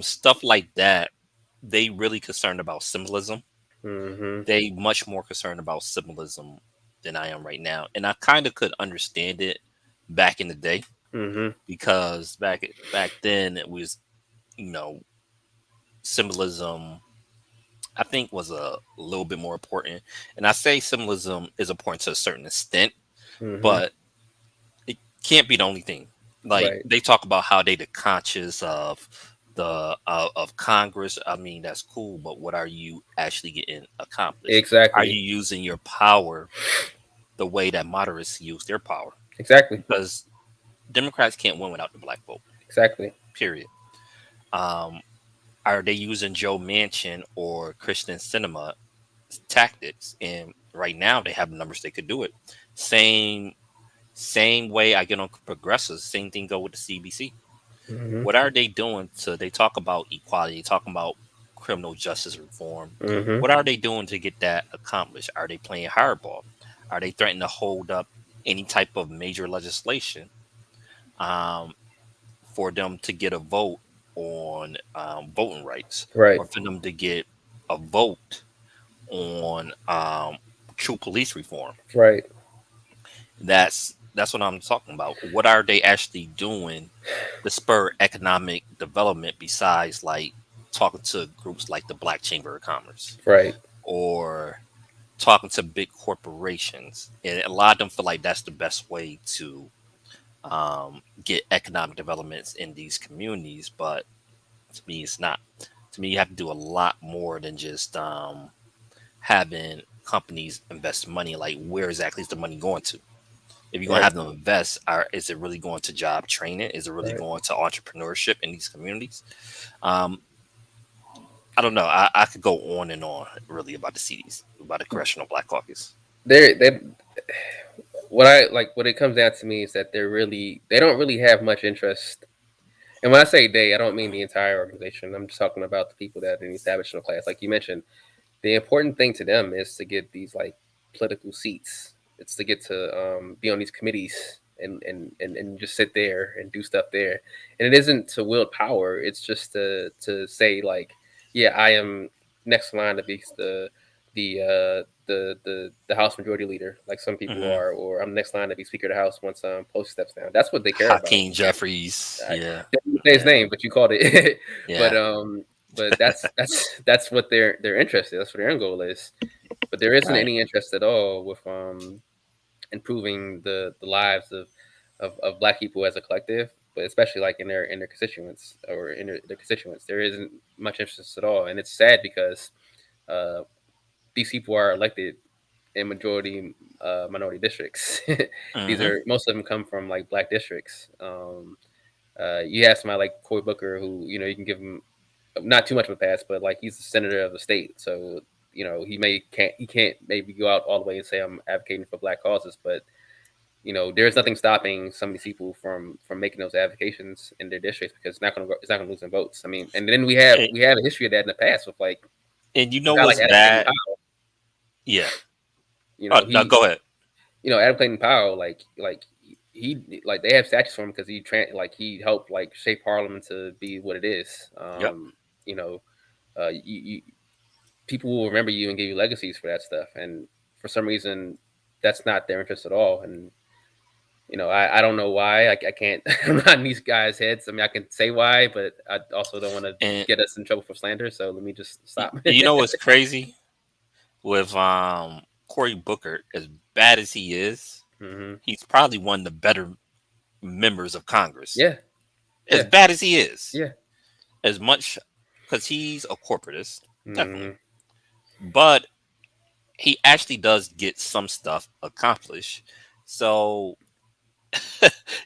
stuff like that, they really concerned about symbolism. Hmm. They much more concerned about symbolism than I am right now, and I kind of could understand it back in the day Hmm. because back then it was you know symbolism. I think was a little bit more important, and I say symbolism is important to a certain extent, Hmm. but it can't be the only thing. Like Right. they talk about how they the conscious of the of Congress. I mean, that's cool, but what are you actually getting accomplished? Are Exactly. you using your power the way that moderates use their power? Exactly. Because Democrats can't win without the black vote. Exactly. Period. Um, are they using Joe Manchin or Christian Cinema tactics? And right now they have the numbers they could do it. Same same way I get on progressives. Same thing go with the CBC. Hmm. What are they doing to? They talk about equality, talking about criminal justice reform. Hmm. What are they doing to get that accomplished? Are they playing hardball? Are they threatening to hold up any type of major legislation um, for them to get a vote on voting rights, Right. or for them to get a vote on true police reform? Right. That's what I'm talking about. What are they actually doing to spur economic development besides like talking to groups like the Black Chamber of Commerce Right. or talking to big corporations? And a lot of them feel like that's the best way to get economic developments in these communities, but to me, it's not. To me, you have to do a lot more than just having companies invest money. Like, where exactly is the money going to? If you're gonna Right. have them invest, is it really going to job training? Is it really Right. going to entrepreneurship in these communities? Um, I don't know. I could go on and on really about the CDs, about the Congressional Black Caucus. They what I like what it comes down to me is that they don't really have much interest. And when I say they, I don't mean the entire organization. I'm just talking about the people that are in the establishment class. Like you mentioned, the important thing to them is to get these like political seats. It's to get to be on these committees and just sit there and do stuff there. And it isn't to wield power. It's just to say like, yeah, I am next in line to be the House Majority Leader, like some people Hmm. are, or I'm next line to be Speaker of the House once Pelosi steps down. That's what they care about. Hakeem Jeffries. I Yeah. didn't say his Yeah. name, but you called it. but Yeah. um, but that's what they're interested. That's what their end goal is. But there isn't Right. any interest at all with improving the lives of Black people as a collective, but especially like in their constituents or their constituents. There isn't much interest at all, and it's sad because uh, these people are elected in majority minority districts. These Hmm. are most of them come from like Black districts. You have somebody like Cory Booker, who you can give him not too much of a pass, but like he's the senator of the state, so he can't maybe go out all the way and say I'm advocating for Black causes, but there's nothing stopping some of these people from making those advocations in their districts because it's not gonna lose them votes. I mean, and then And, we have a history of that in the past with like and you a know guy like what's Adam Clayton bad? Powell. Yeah. You know No, he go ahead. Adam Clayton Powell, like he like they have statues for him because he helped like shape Harlem to be what it is. Yep. You know, you people will remember you and give you legacies for that stuff. And for some reason, that's not their interest at all. And I don't know why. I can't. I'm not in these guys' heads. I mean, I can say why, but I also don't want to And get us in trouble for slander. So let me just stop. you know what's crazy with Cory Booker? As bad as he is, Hmm. he's probably one of the better members of Congress. Yeah, As yeah, bad as he is, yeah. as much because he's a corporatist, definitely, Hmm. but he actually does get some stuff accomplished. So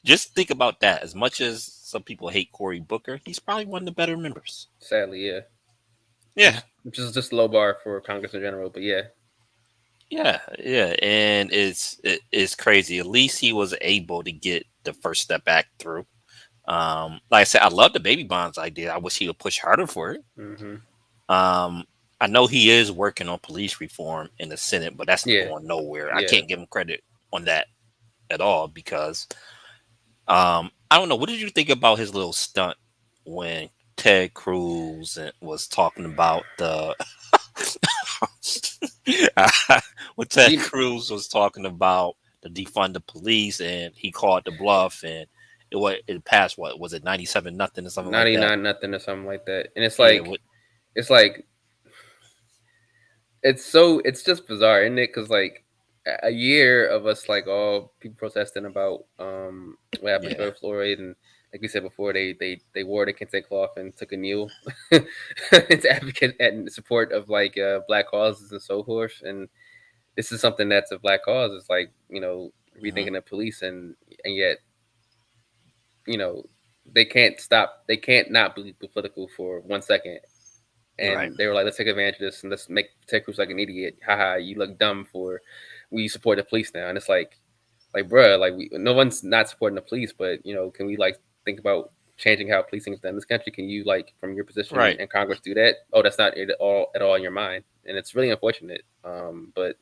just think about that. As much as some people hate Cory Booker, he's probably one of the better members. Sadly, yeah. Yeah, Which is just a low bar for Congress in general. But yeah, yeah, and it's crazy. At least he was able to get the First Step Back through. Like I said, I love the baby bonds idea. I wish he would push harder for it. hmm, Um, I know he is working on police reform in the Senate, but that's yeah, going nowhere. I yeah. can't give him credit on that at all because I don't know. What did you think about his little stunt when Ted Cruz was talking about the when Ted You Cruz was talking about the defund the police and he called the bluff and it passed, what was it, 97-0 or something like that? 99 nothing or something like that, and Yeah, it's like it's just bizarre, isn't it? Because like a year of us like all people protesting about what happened to yeah. George Floyd, and like we said before, they wore the kente cloth and took a kneel to advocate and support of like black causes and so forth. And this is something that's a black cause. It's like Hmm. rethinking the police, and yet you know they can't not be political for 1 second. Right. And they were like, let's take advantage of this and let's make Ted Cruz like an idiot. Haha, you look dumb for we support the police now. And it's like, bruh, like no one's not supporting the police, but can we like think about changing how policing is done in this country? Can you like from your position Right. in Congress do that? Oh, that's not at all in your mind, and it's really unfortunate. But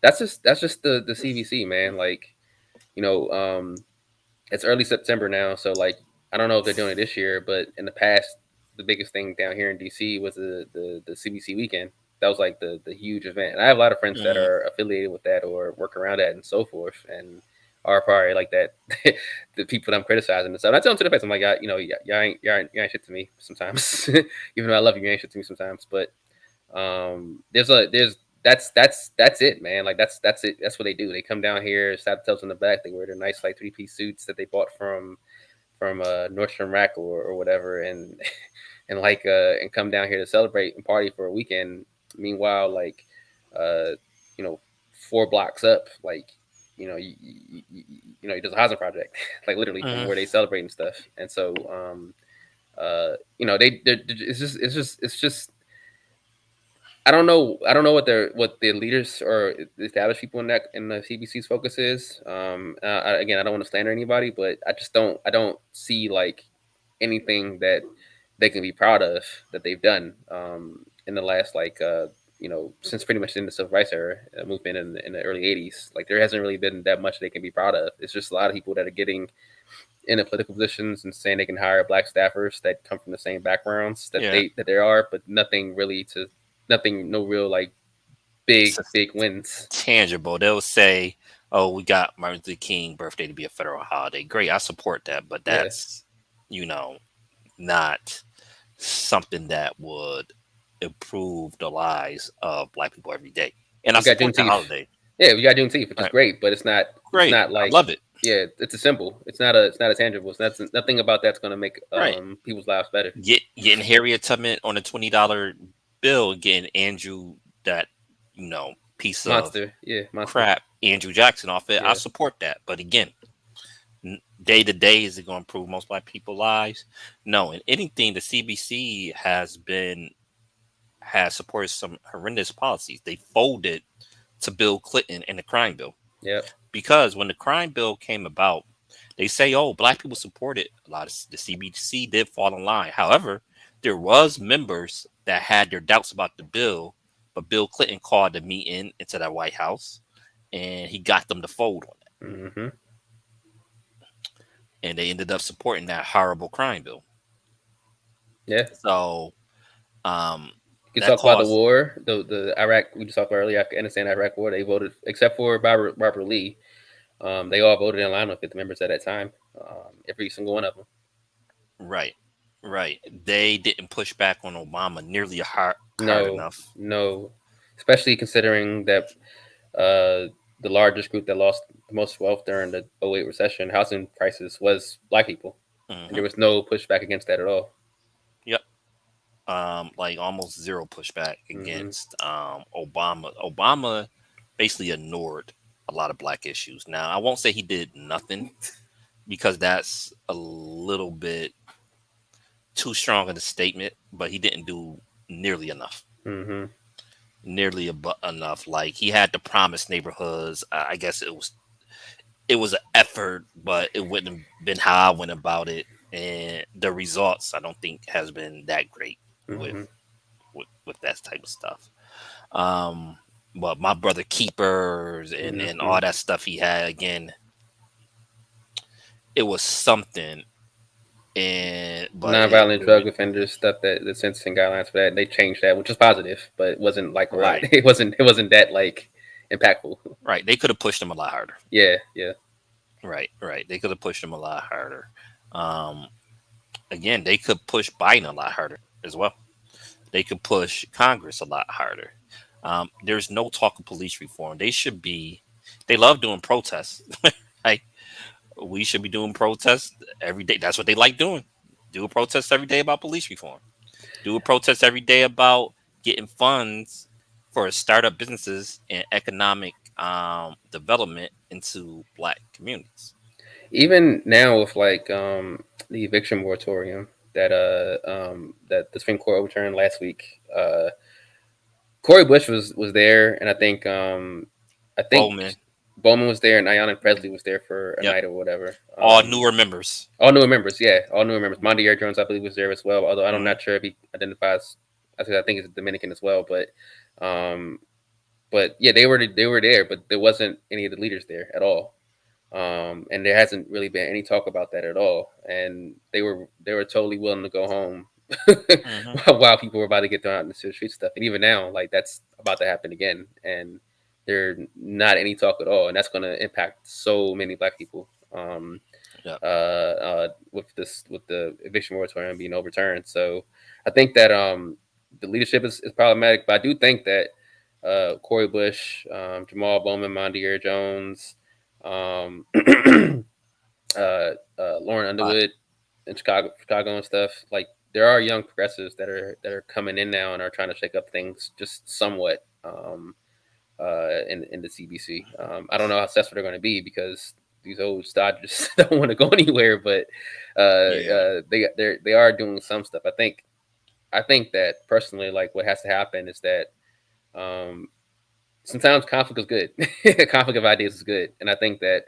that's just the CVC, man. Like you know, it's early September now, so like I don't know if they're doing it this year, but in the past, the biggest thing down here in DC was the CBC weekend. That was like the huge event, and I have a lot of friends that Hmm. are affiliated with that or work around that and so forth, and are probably like that. The people that I'm criticizing and stuff. And I tell them to the face, I'm like, y'all ain't shit to me sometimes. Even though I love you, you ain't shit to me sometimes. But there's that's it, man. Like that's it. That's what they do. They come down here, slap themselves in the back. They wear their nice like 3-piece suits that they bought from Nordstrom Rack or whatever, and and come down here to celebrate and party for a weekend. Meanwhile, like uh, you know, 4 blocks up, like there's a housing project, like literally from Hmm. where they celebrate and stuff. And so it's just I don't know what the leaders or the established people in the CBC's focus is. Again, I don't want to slander anybody, but I don't see like anything that they can be proud of that they've done in the last since pretty much in the civil rights era movement in the early '80s. Like there hasn't really been that much they can be proud of. It's just a lot of people that are getting into political positions and saying they can hire black staffers that come from the same backgrounds that Yeah. they are, but nothing, no real like It's big wins. tangible. They'll say, "Oh, we got Martin Luther King birthday to be a federal holiday." Great, I support that, but Yeah, that's you know not something that would improve the lives of black people every day. And I we got support the Juneteenth. holiday. Yeah, we got Juneteenth, which is Right. great, but it's Great. not I like love it. it's a symbol. It's not a tangible. It's nothing about that's gonna make Right. people's lives better. Getting Harriet Tubman on a $20 bill, getting Andrew that piece of Monster, yeah, monster, crap Andrew Jackson off it. I yeah, support that. But again, day to day, is it going to improve most black people's lives? No. And anything, the CBC has supported some horrendous policies. They folded to Bill Clinton and the crime bill yep, because when the crime bill came about, they say, "Oh, black people supported a lot of the CBC did fall in line." However, there was members that had their doubts about the bill, but Bill Clinton called the meeting into that White House, and he got them to fold on it, hmm, and they ended up supporting that horrible crime bill. yeah, So, um, You can that talk about the caused. war, the Iraq. We just talked about earlier. Afghanistan, Iraq war. They voted, except for Robert Lee. They all voted in line with it. The members at that time, every single one of them. Right, right. They didn't push back on Obama nearly hard No, enough. no, especially considering that the largest group that lost the most wealth during the '08 recession, housing crisis, was black people, and Hmm. there was no pushback against that at all. Yep. Like almost zero pushback Hmm. against Obama. Obama basically ignored a lot of black issues. Now, I won't say he did nothing because that's a little bit too strong in a statement, but he didn't do nearly enough. Hmm. Enough. Like he had to promise neighborhoods. I guess it was an effort, but it wouldn't have been how I went about it, and the results I don't think has been that great with Hmm. with that type of stuff. Um, but my brother keepers and Hmm. all that stuff he had again, it was something. And but Nonviolent drug offenders stuff, that the sentencing guidelines for that, they changed that, which was positive, but it wasn't like a lot. right, It wasn't that like impactful. right, they could have pushed him a lot harder. Yeah, yeah. Right, right, they could have pushed him a lot harder. Um, Again, they could push Biden a lot harder as well. They could push Congress a lot harder. There's no talk of police reform. They should be. They love doing protests. Like we should be doing protests every day. That's what they like doing. Do a protest every day about police reform. Do a protest every day about getting funds for startup businesses and economic development into black communities. Even now with like the eviction moratorium that the Supreme Court overturned last week, Corey Bush was there, and I think Bowman, Bowman was there, and Ayanna Presley was there for a yep, night or whatever. all newer members. All newer members, yeah, all newer members. Mondier Jones, I believe, was there as well. Although I'm Hmm. not sure if he identifies. I think he's Dominican as well, um, but yeah, they were there, but there wasn't any of the leaders there at all. And there hasn't really been any talk about that at all. And they were totally willing to go home Hmm. while people were about to get thrown out in the street stuff. And even now, like that's about to happen again. And there's not any talk at all, and that's going to impact so many black people. Yep. With the eviction moratorium being overturned, so I think that the leadership is problematic. But I do think that Corey Bush, Jamal Bowman, Mondier Jones, um, Lauren Uh, Underwood in Chicago and stuff. Like there are young progressives that are coming in now and are trying to shake up things just somewhat in the CBC. I don't know how successful they're going to be because these old stodgers don't want to go anywhere, but yeah. they are doing some stuff. I think that personally, like what has to happen is that um, sometimes conflict is good. Conflict of ideas is good, and I think that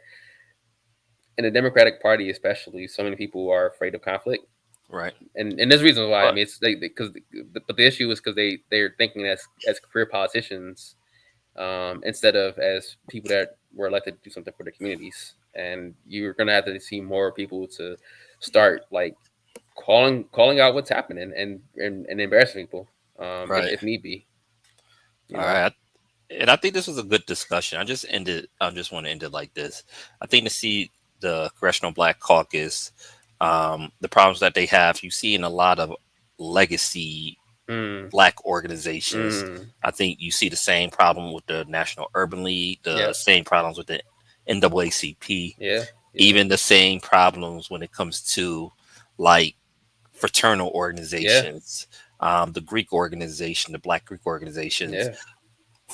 in the Democratic Party, especially, so many people are afraid of conflict, Right. and there's reasons why. I But mean, it's because but the issue is because they're thinking as career politicians instead of as people that were elected to do something for their communities. And you're gonna have to see more people to start like calling out what's happening and embarrassing people right. if need be. You All know. right. And I think this was a good discussion. I just want to end it like this. I think to see the Congressional Black Caucus, the problems that they have, you see in a lot of legacy Mm, black organizations. mm, I think you see the same problem with the National Urban League, the yeah. same problems with the NAACP, Yeah. Yeah. even the same problems when it comes to like fraternal Yeah. organizations, the Greek organization, the Black Greek organizations,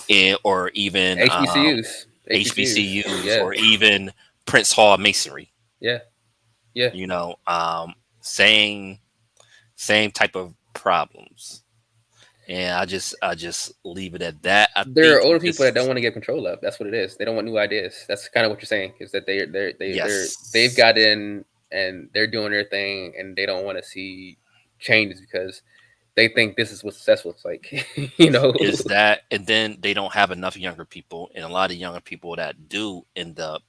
Yeah. or even HBCUs. HBCUs. HBCUs, Yeah. or even Prince Hall Masonry. Yeah. Yeah. You know, same same type of problems. And I just leave it at that. I There are think older we people that don't just want to get control of. That's what it is. They don't want new ideas. That's kind of what you're saying. Is that they've yes. got in and they're doing their thing and they don't want to see changes because they think this is what success looks like. you know. Is that, and then they don't have enough younger people, and a lot of younger people that do end up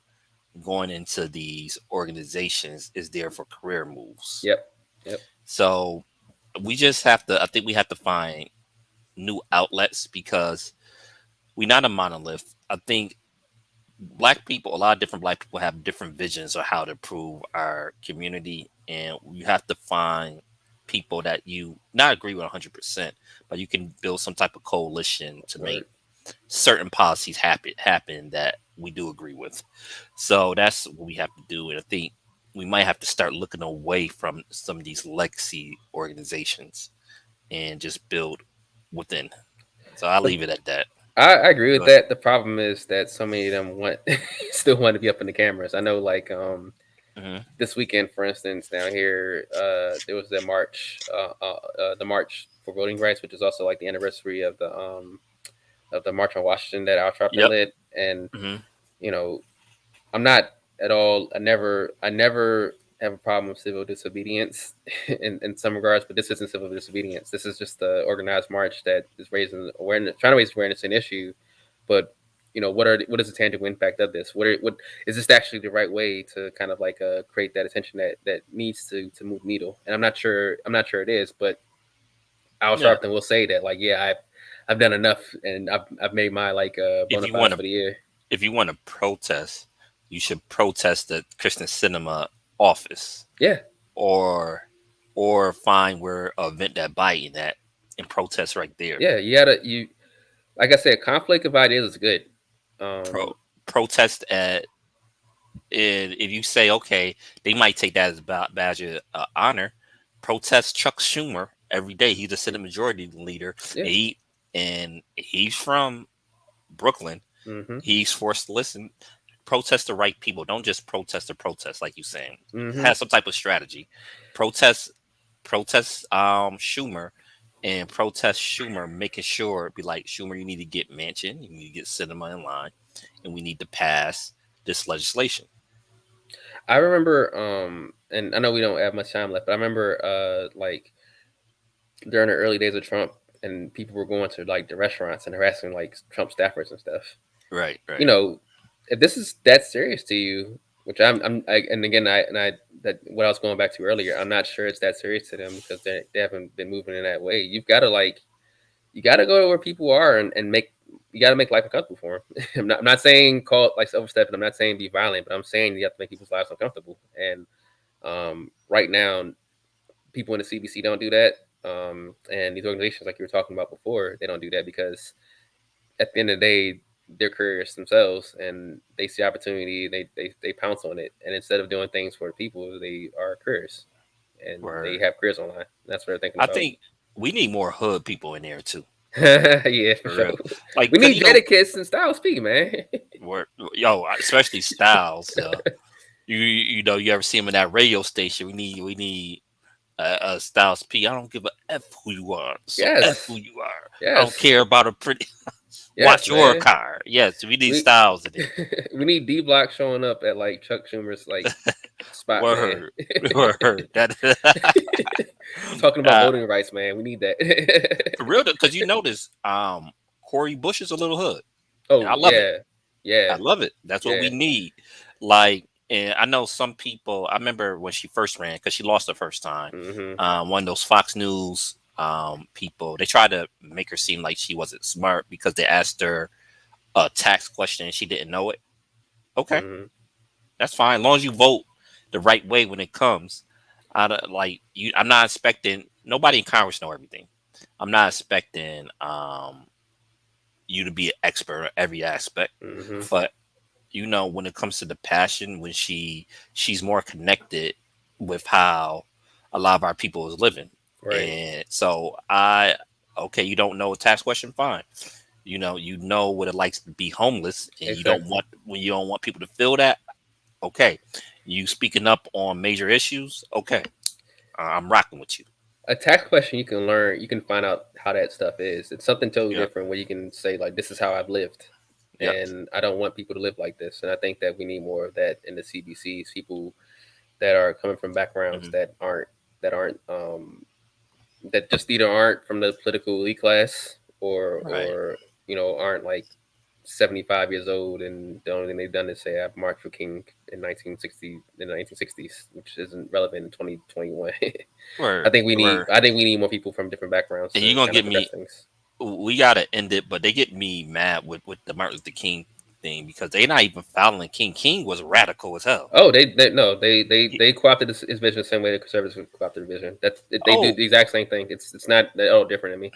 going into these organizations is there for career moves. Yep. Yep. So we just have to, I think we have to find new outlets because we're not a monolith. I think black people, a lot of different black people have different visions of how to improve our community, and you have to find people that you not agree with 100%, but you can build some type of coalition to make Word. certain policies happen that we do agree with. So that's what we have to do, and I think we might have to start looking away from some of these legacy organizations and just build within. So I'll But leave it at that. I agree with Go ahead. that. The problem is that so many of them want still want to be up in the cameras. I know, like Hmm. this weekend, for instance, down here, there was the march, the march for voting rights, which is also like the anniversary of the march on Washington that Al Sharpton Yep. led. And Hmm. you know, I'm not at all. I never have a problem with civil disobedience in some regards, but this isn't civil disobedience. This is just the organized march that is raising awareness, trying to raise awareness an issue. But what is the tangible impact of this? What is this actually the right way to kind of like create that attention that needs to move the needle? And I'm not sure. I'm not sure it is, but Al Yeah. Sharpton will say that, like, yeah, I've done enough, and I've made my like If bona you want fides to for the year. if you want to protest, you should protest the Christian Cinema office, Yeah, or find where a event that biting at and protest right there. yeah. You gotta you like I said, conflict of ideas is good. Pro Um, protest at, and if you say okay, they might take that as a badge of honor. Protest Chuck Schumer every day. He's the Senate Majority Leader. yeah. And he's from Brooklyn. Mm-hmm. He's forced to listen. Protest the right people. Don't just protest the protest, like you saying. Mm-hmm. Have some type of strategy. Protest, protest Schumer, and protest Schumer, making sure be like Schumer, you need to get Manchin, you need to get Cinema in line, and we need to pass this legislation. I remember, and I know we don't have much time left, but I remember, like during the early days of Trump, and people were going to like the restaurants and harassing like Trump staffers and stuff. Right, You right. know, if this is that serious to you, which and again, I that what I was going back to earlier, I'm not sure it's that serious to them because they haven't been moving in that way. You've got to like you got to go to where people are and make you got to make life uncomfortable for them. I'm not saying call like overstepping. I'm not saying be violent, but I'm saying you have to make people's lives uncomfortable. And right now, people in the CBC don't do that. And these organizations, like you were talking about before, they don't do that because at the end of the day, they're careers themselves, and they see opportunity, they pounce on it, and instead of doing things for the people, they are careers, and they Word. have careers online. That's what they're thinking I about. think we need more hood people in there too. Yeah, for For sure. real. Like, We cause need Jadakiss and Styles P, man. word, yo, especially Styles. You know, you ever see him in that radio station? We need Styles P. I don't give a f who you are. So f who Yes, you are. I don't yes, care about a pretty. yes, Watch your man. car. Yes, we need We Styles in there. we need D Block showing up at like Chuck Schumer's like spot, man. Word, word. That Talking about uh, voting rights, man. We need that. for real, because you notice, Corey Bush is a little hood. Oh I love it. yeah, yeah, I love it. That's what we yeah. need. Like, and I know some people. I remember when she first ran because she lost the first time. Hmm. One of those Fox News people. They tried to make her seem like she wasn't smart because they asked her a tax question and she didn't know it. Okay, Hmm. that's fine. As long as you vote the right way when it comes. I don't, like you. I'm not expecting nobody in Congress know everything. I'm not expecting you to be an expert on every aspect, Hmm. but you know when it comes to the passion, when she's more connected with how a lot of our people is living. Right. And so I okay, you don't know a tax question, fine. You know what it likes to be homeless, and you don't Exactly. want when you don't want people to feel that. Okay, you speaking up on major issues. Okay, I'm rocking with you. A tax question you can learn. You can find out how that stuff is. It's something totally Yep, different where you can say like, "This is how I've lived," yep. and I don't want people to live like this. And I think that we need more of that in the CBCs. People that are coming from backgrounds Hmm. that aren't that just either aren't from the political elite class Right, or aren't like 75 years old and the only thing they've done is say I've marched for King in the 1960s, which isn't relevant in 2021. word, word. I think we need more people from different backgrounds And to you're gonna kind of get progress me things. we gotta end it, but they get me mad with the Martin Luther King thing because they not even following King. King was radical as hell. Oh, they no, He- they co-opted his vision the same way the conservatives co-opted the vision. They do oh, the exact same thing. It's not at all different than me.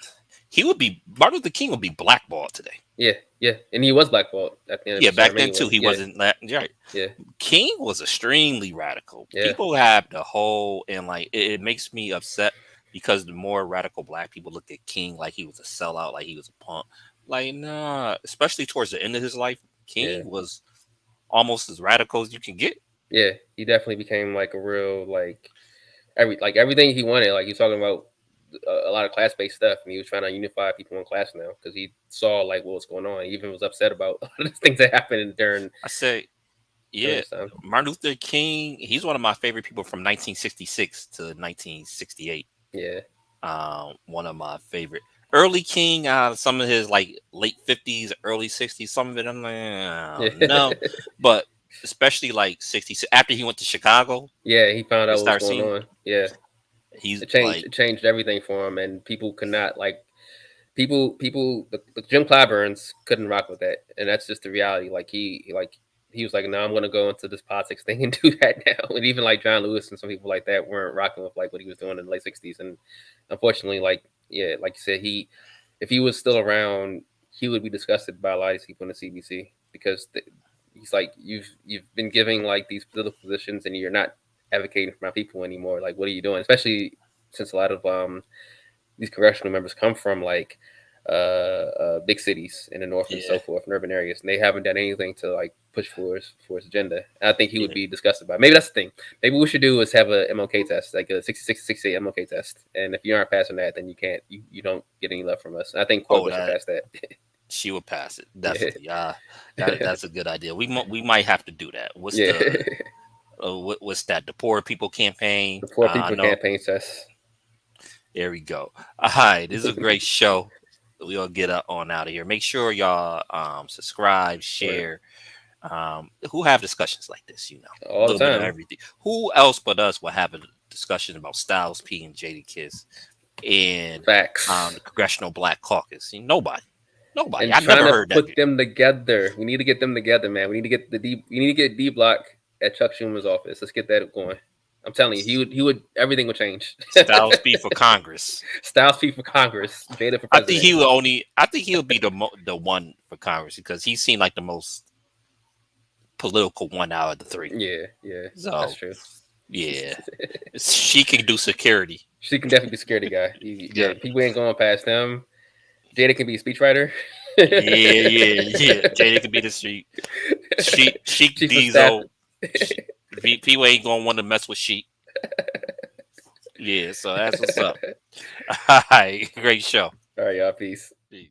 he would be Martin Luther King would be blackballed today. Yeah, yeah, and he was blackballed at the end of Yeah, his back term then too, anyway. he Yeah, wasn't right. yeah, King was extremely radical. yeah, People have the whole and like it makes me upset because the more radical black people look at King like he was a sellout, like he was a punk. Like nah, especially towards the end of his life, yeah, King was almost as radical as you can get. yeah. He definitely became like a real everything he wanted. Like he's talking about a lot of class based stuff, and he was trying to unify people in class now because he saw like what was going on. He even was upset about a lot of the things that happened I say, during yeah, his time. Martin Luther King, he's one of my favorite people from 1966 to 1968. Yeah, One of my favorite. Early King, some of his like late 50s, early 60s, some of it I'm like, yeah, no, but especially like 60s after he went to Chicago yeah. He found and out what was started going seeing on. Yeah, he's like, it changed everything for him, and people could not the Jim Clyburns couldn't rock with that, and that's just the reality. Like he was like, no, I'm gonna go into this politics thing and do that now. And even like John Lewis and some people like that weren't rocking with like what he was doing in the late '60s. And unfortunately, like yeah, like you said, if he was still around, he would be disgusted by a lot of these people in the CBC because he's like, you've been giving like these political positions and you're not advocating for my people anymore. Like, what are you doing? Especially since a lot of these congressional members come from like big cities in the north and yeah, so forth, in urban areas, and they haven't done anything to like push for his agenda. And I think he would yeah. be disgusted by it. Maybe that's the thing. Maybe what we should do is have a MLK test, like a 66-68 MLK test. And if you aren't passing that, then you don't get any love from us. And I think Oh, Corbett should that pass that. she would pass it Yeah, definitely. That's a good idea. We might have to do that. What's yeah. the what's that? The Poor People Campaign. The poor people No, campaign test. there we go. All right, this is a great show. We'll get on out of here. Make sure y'all subscribe, Right. share. Who have discussions like this? A All the little bit of time. everything. Who else but us will have a discussion about Styles P and Jada Kiss and Facts. the Congressional Black Caucus? Nobody. Nobody. And I trying never to heard that. put them together. We need to get them together, man. We need to get we need to get D Block at Chuck Schumer's office. Let's get that going. I'm telling you, he would everything would change. Styles P for Congress. Styles P for Congress, Jada for I think president. he will only. I think he'll be the one for Congress because he seemed like the most political one out of the three. Yeah, yeah, that's So true. yeah, she can do security. She can definitely be security guy. Yeah, Yeah, people ain't going past them. Jada can be a speechwriter. yeah. Jada could be the street. Sheik Chief of staff. Diesel. People ain't gonna want to mess with Sheik. Yeah, so that's what's up. All right, great show. All right, y'all. Peace. Peace.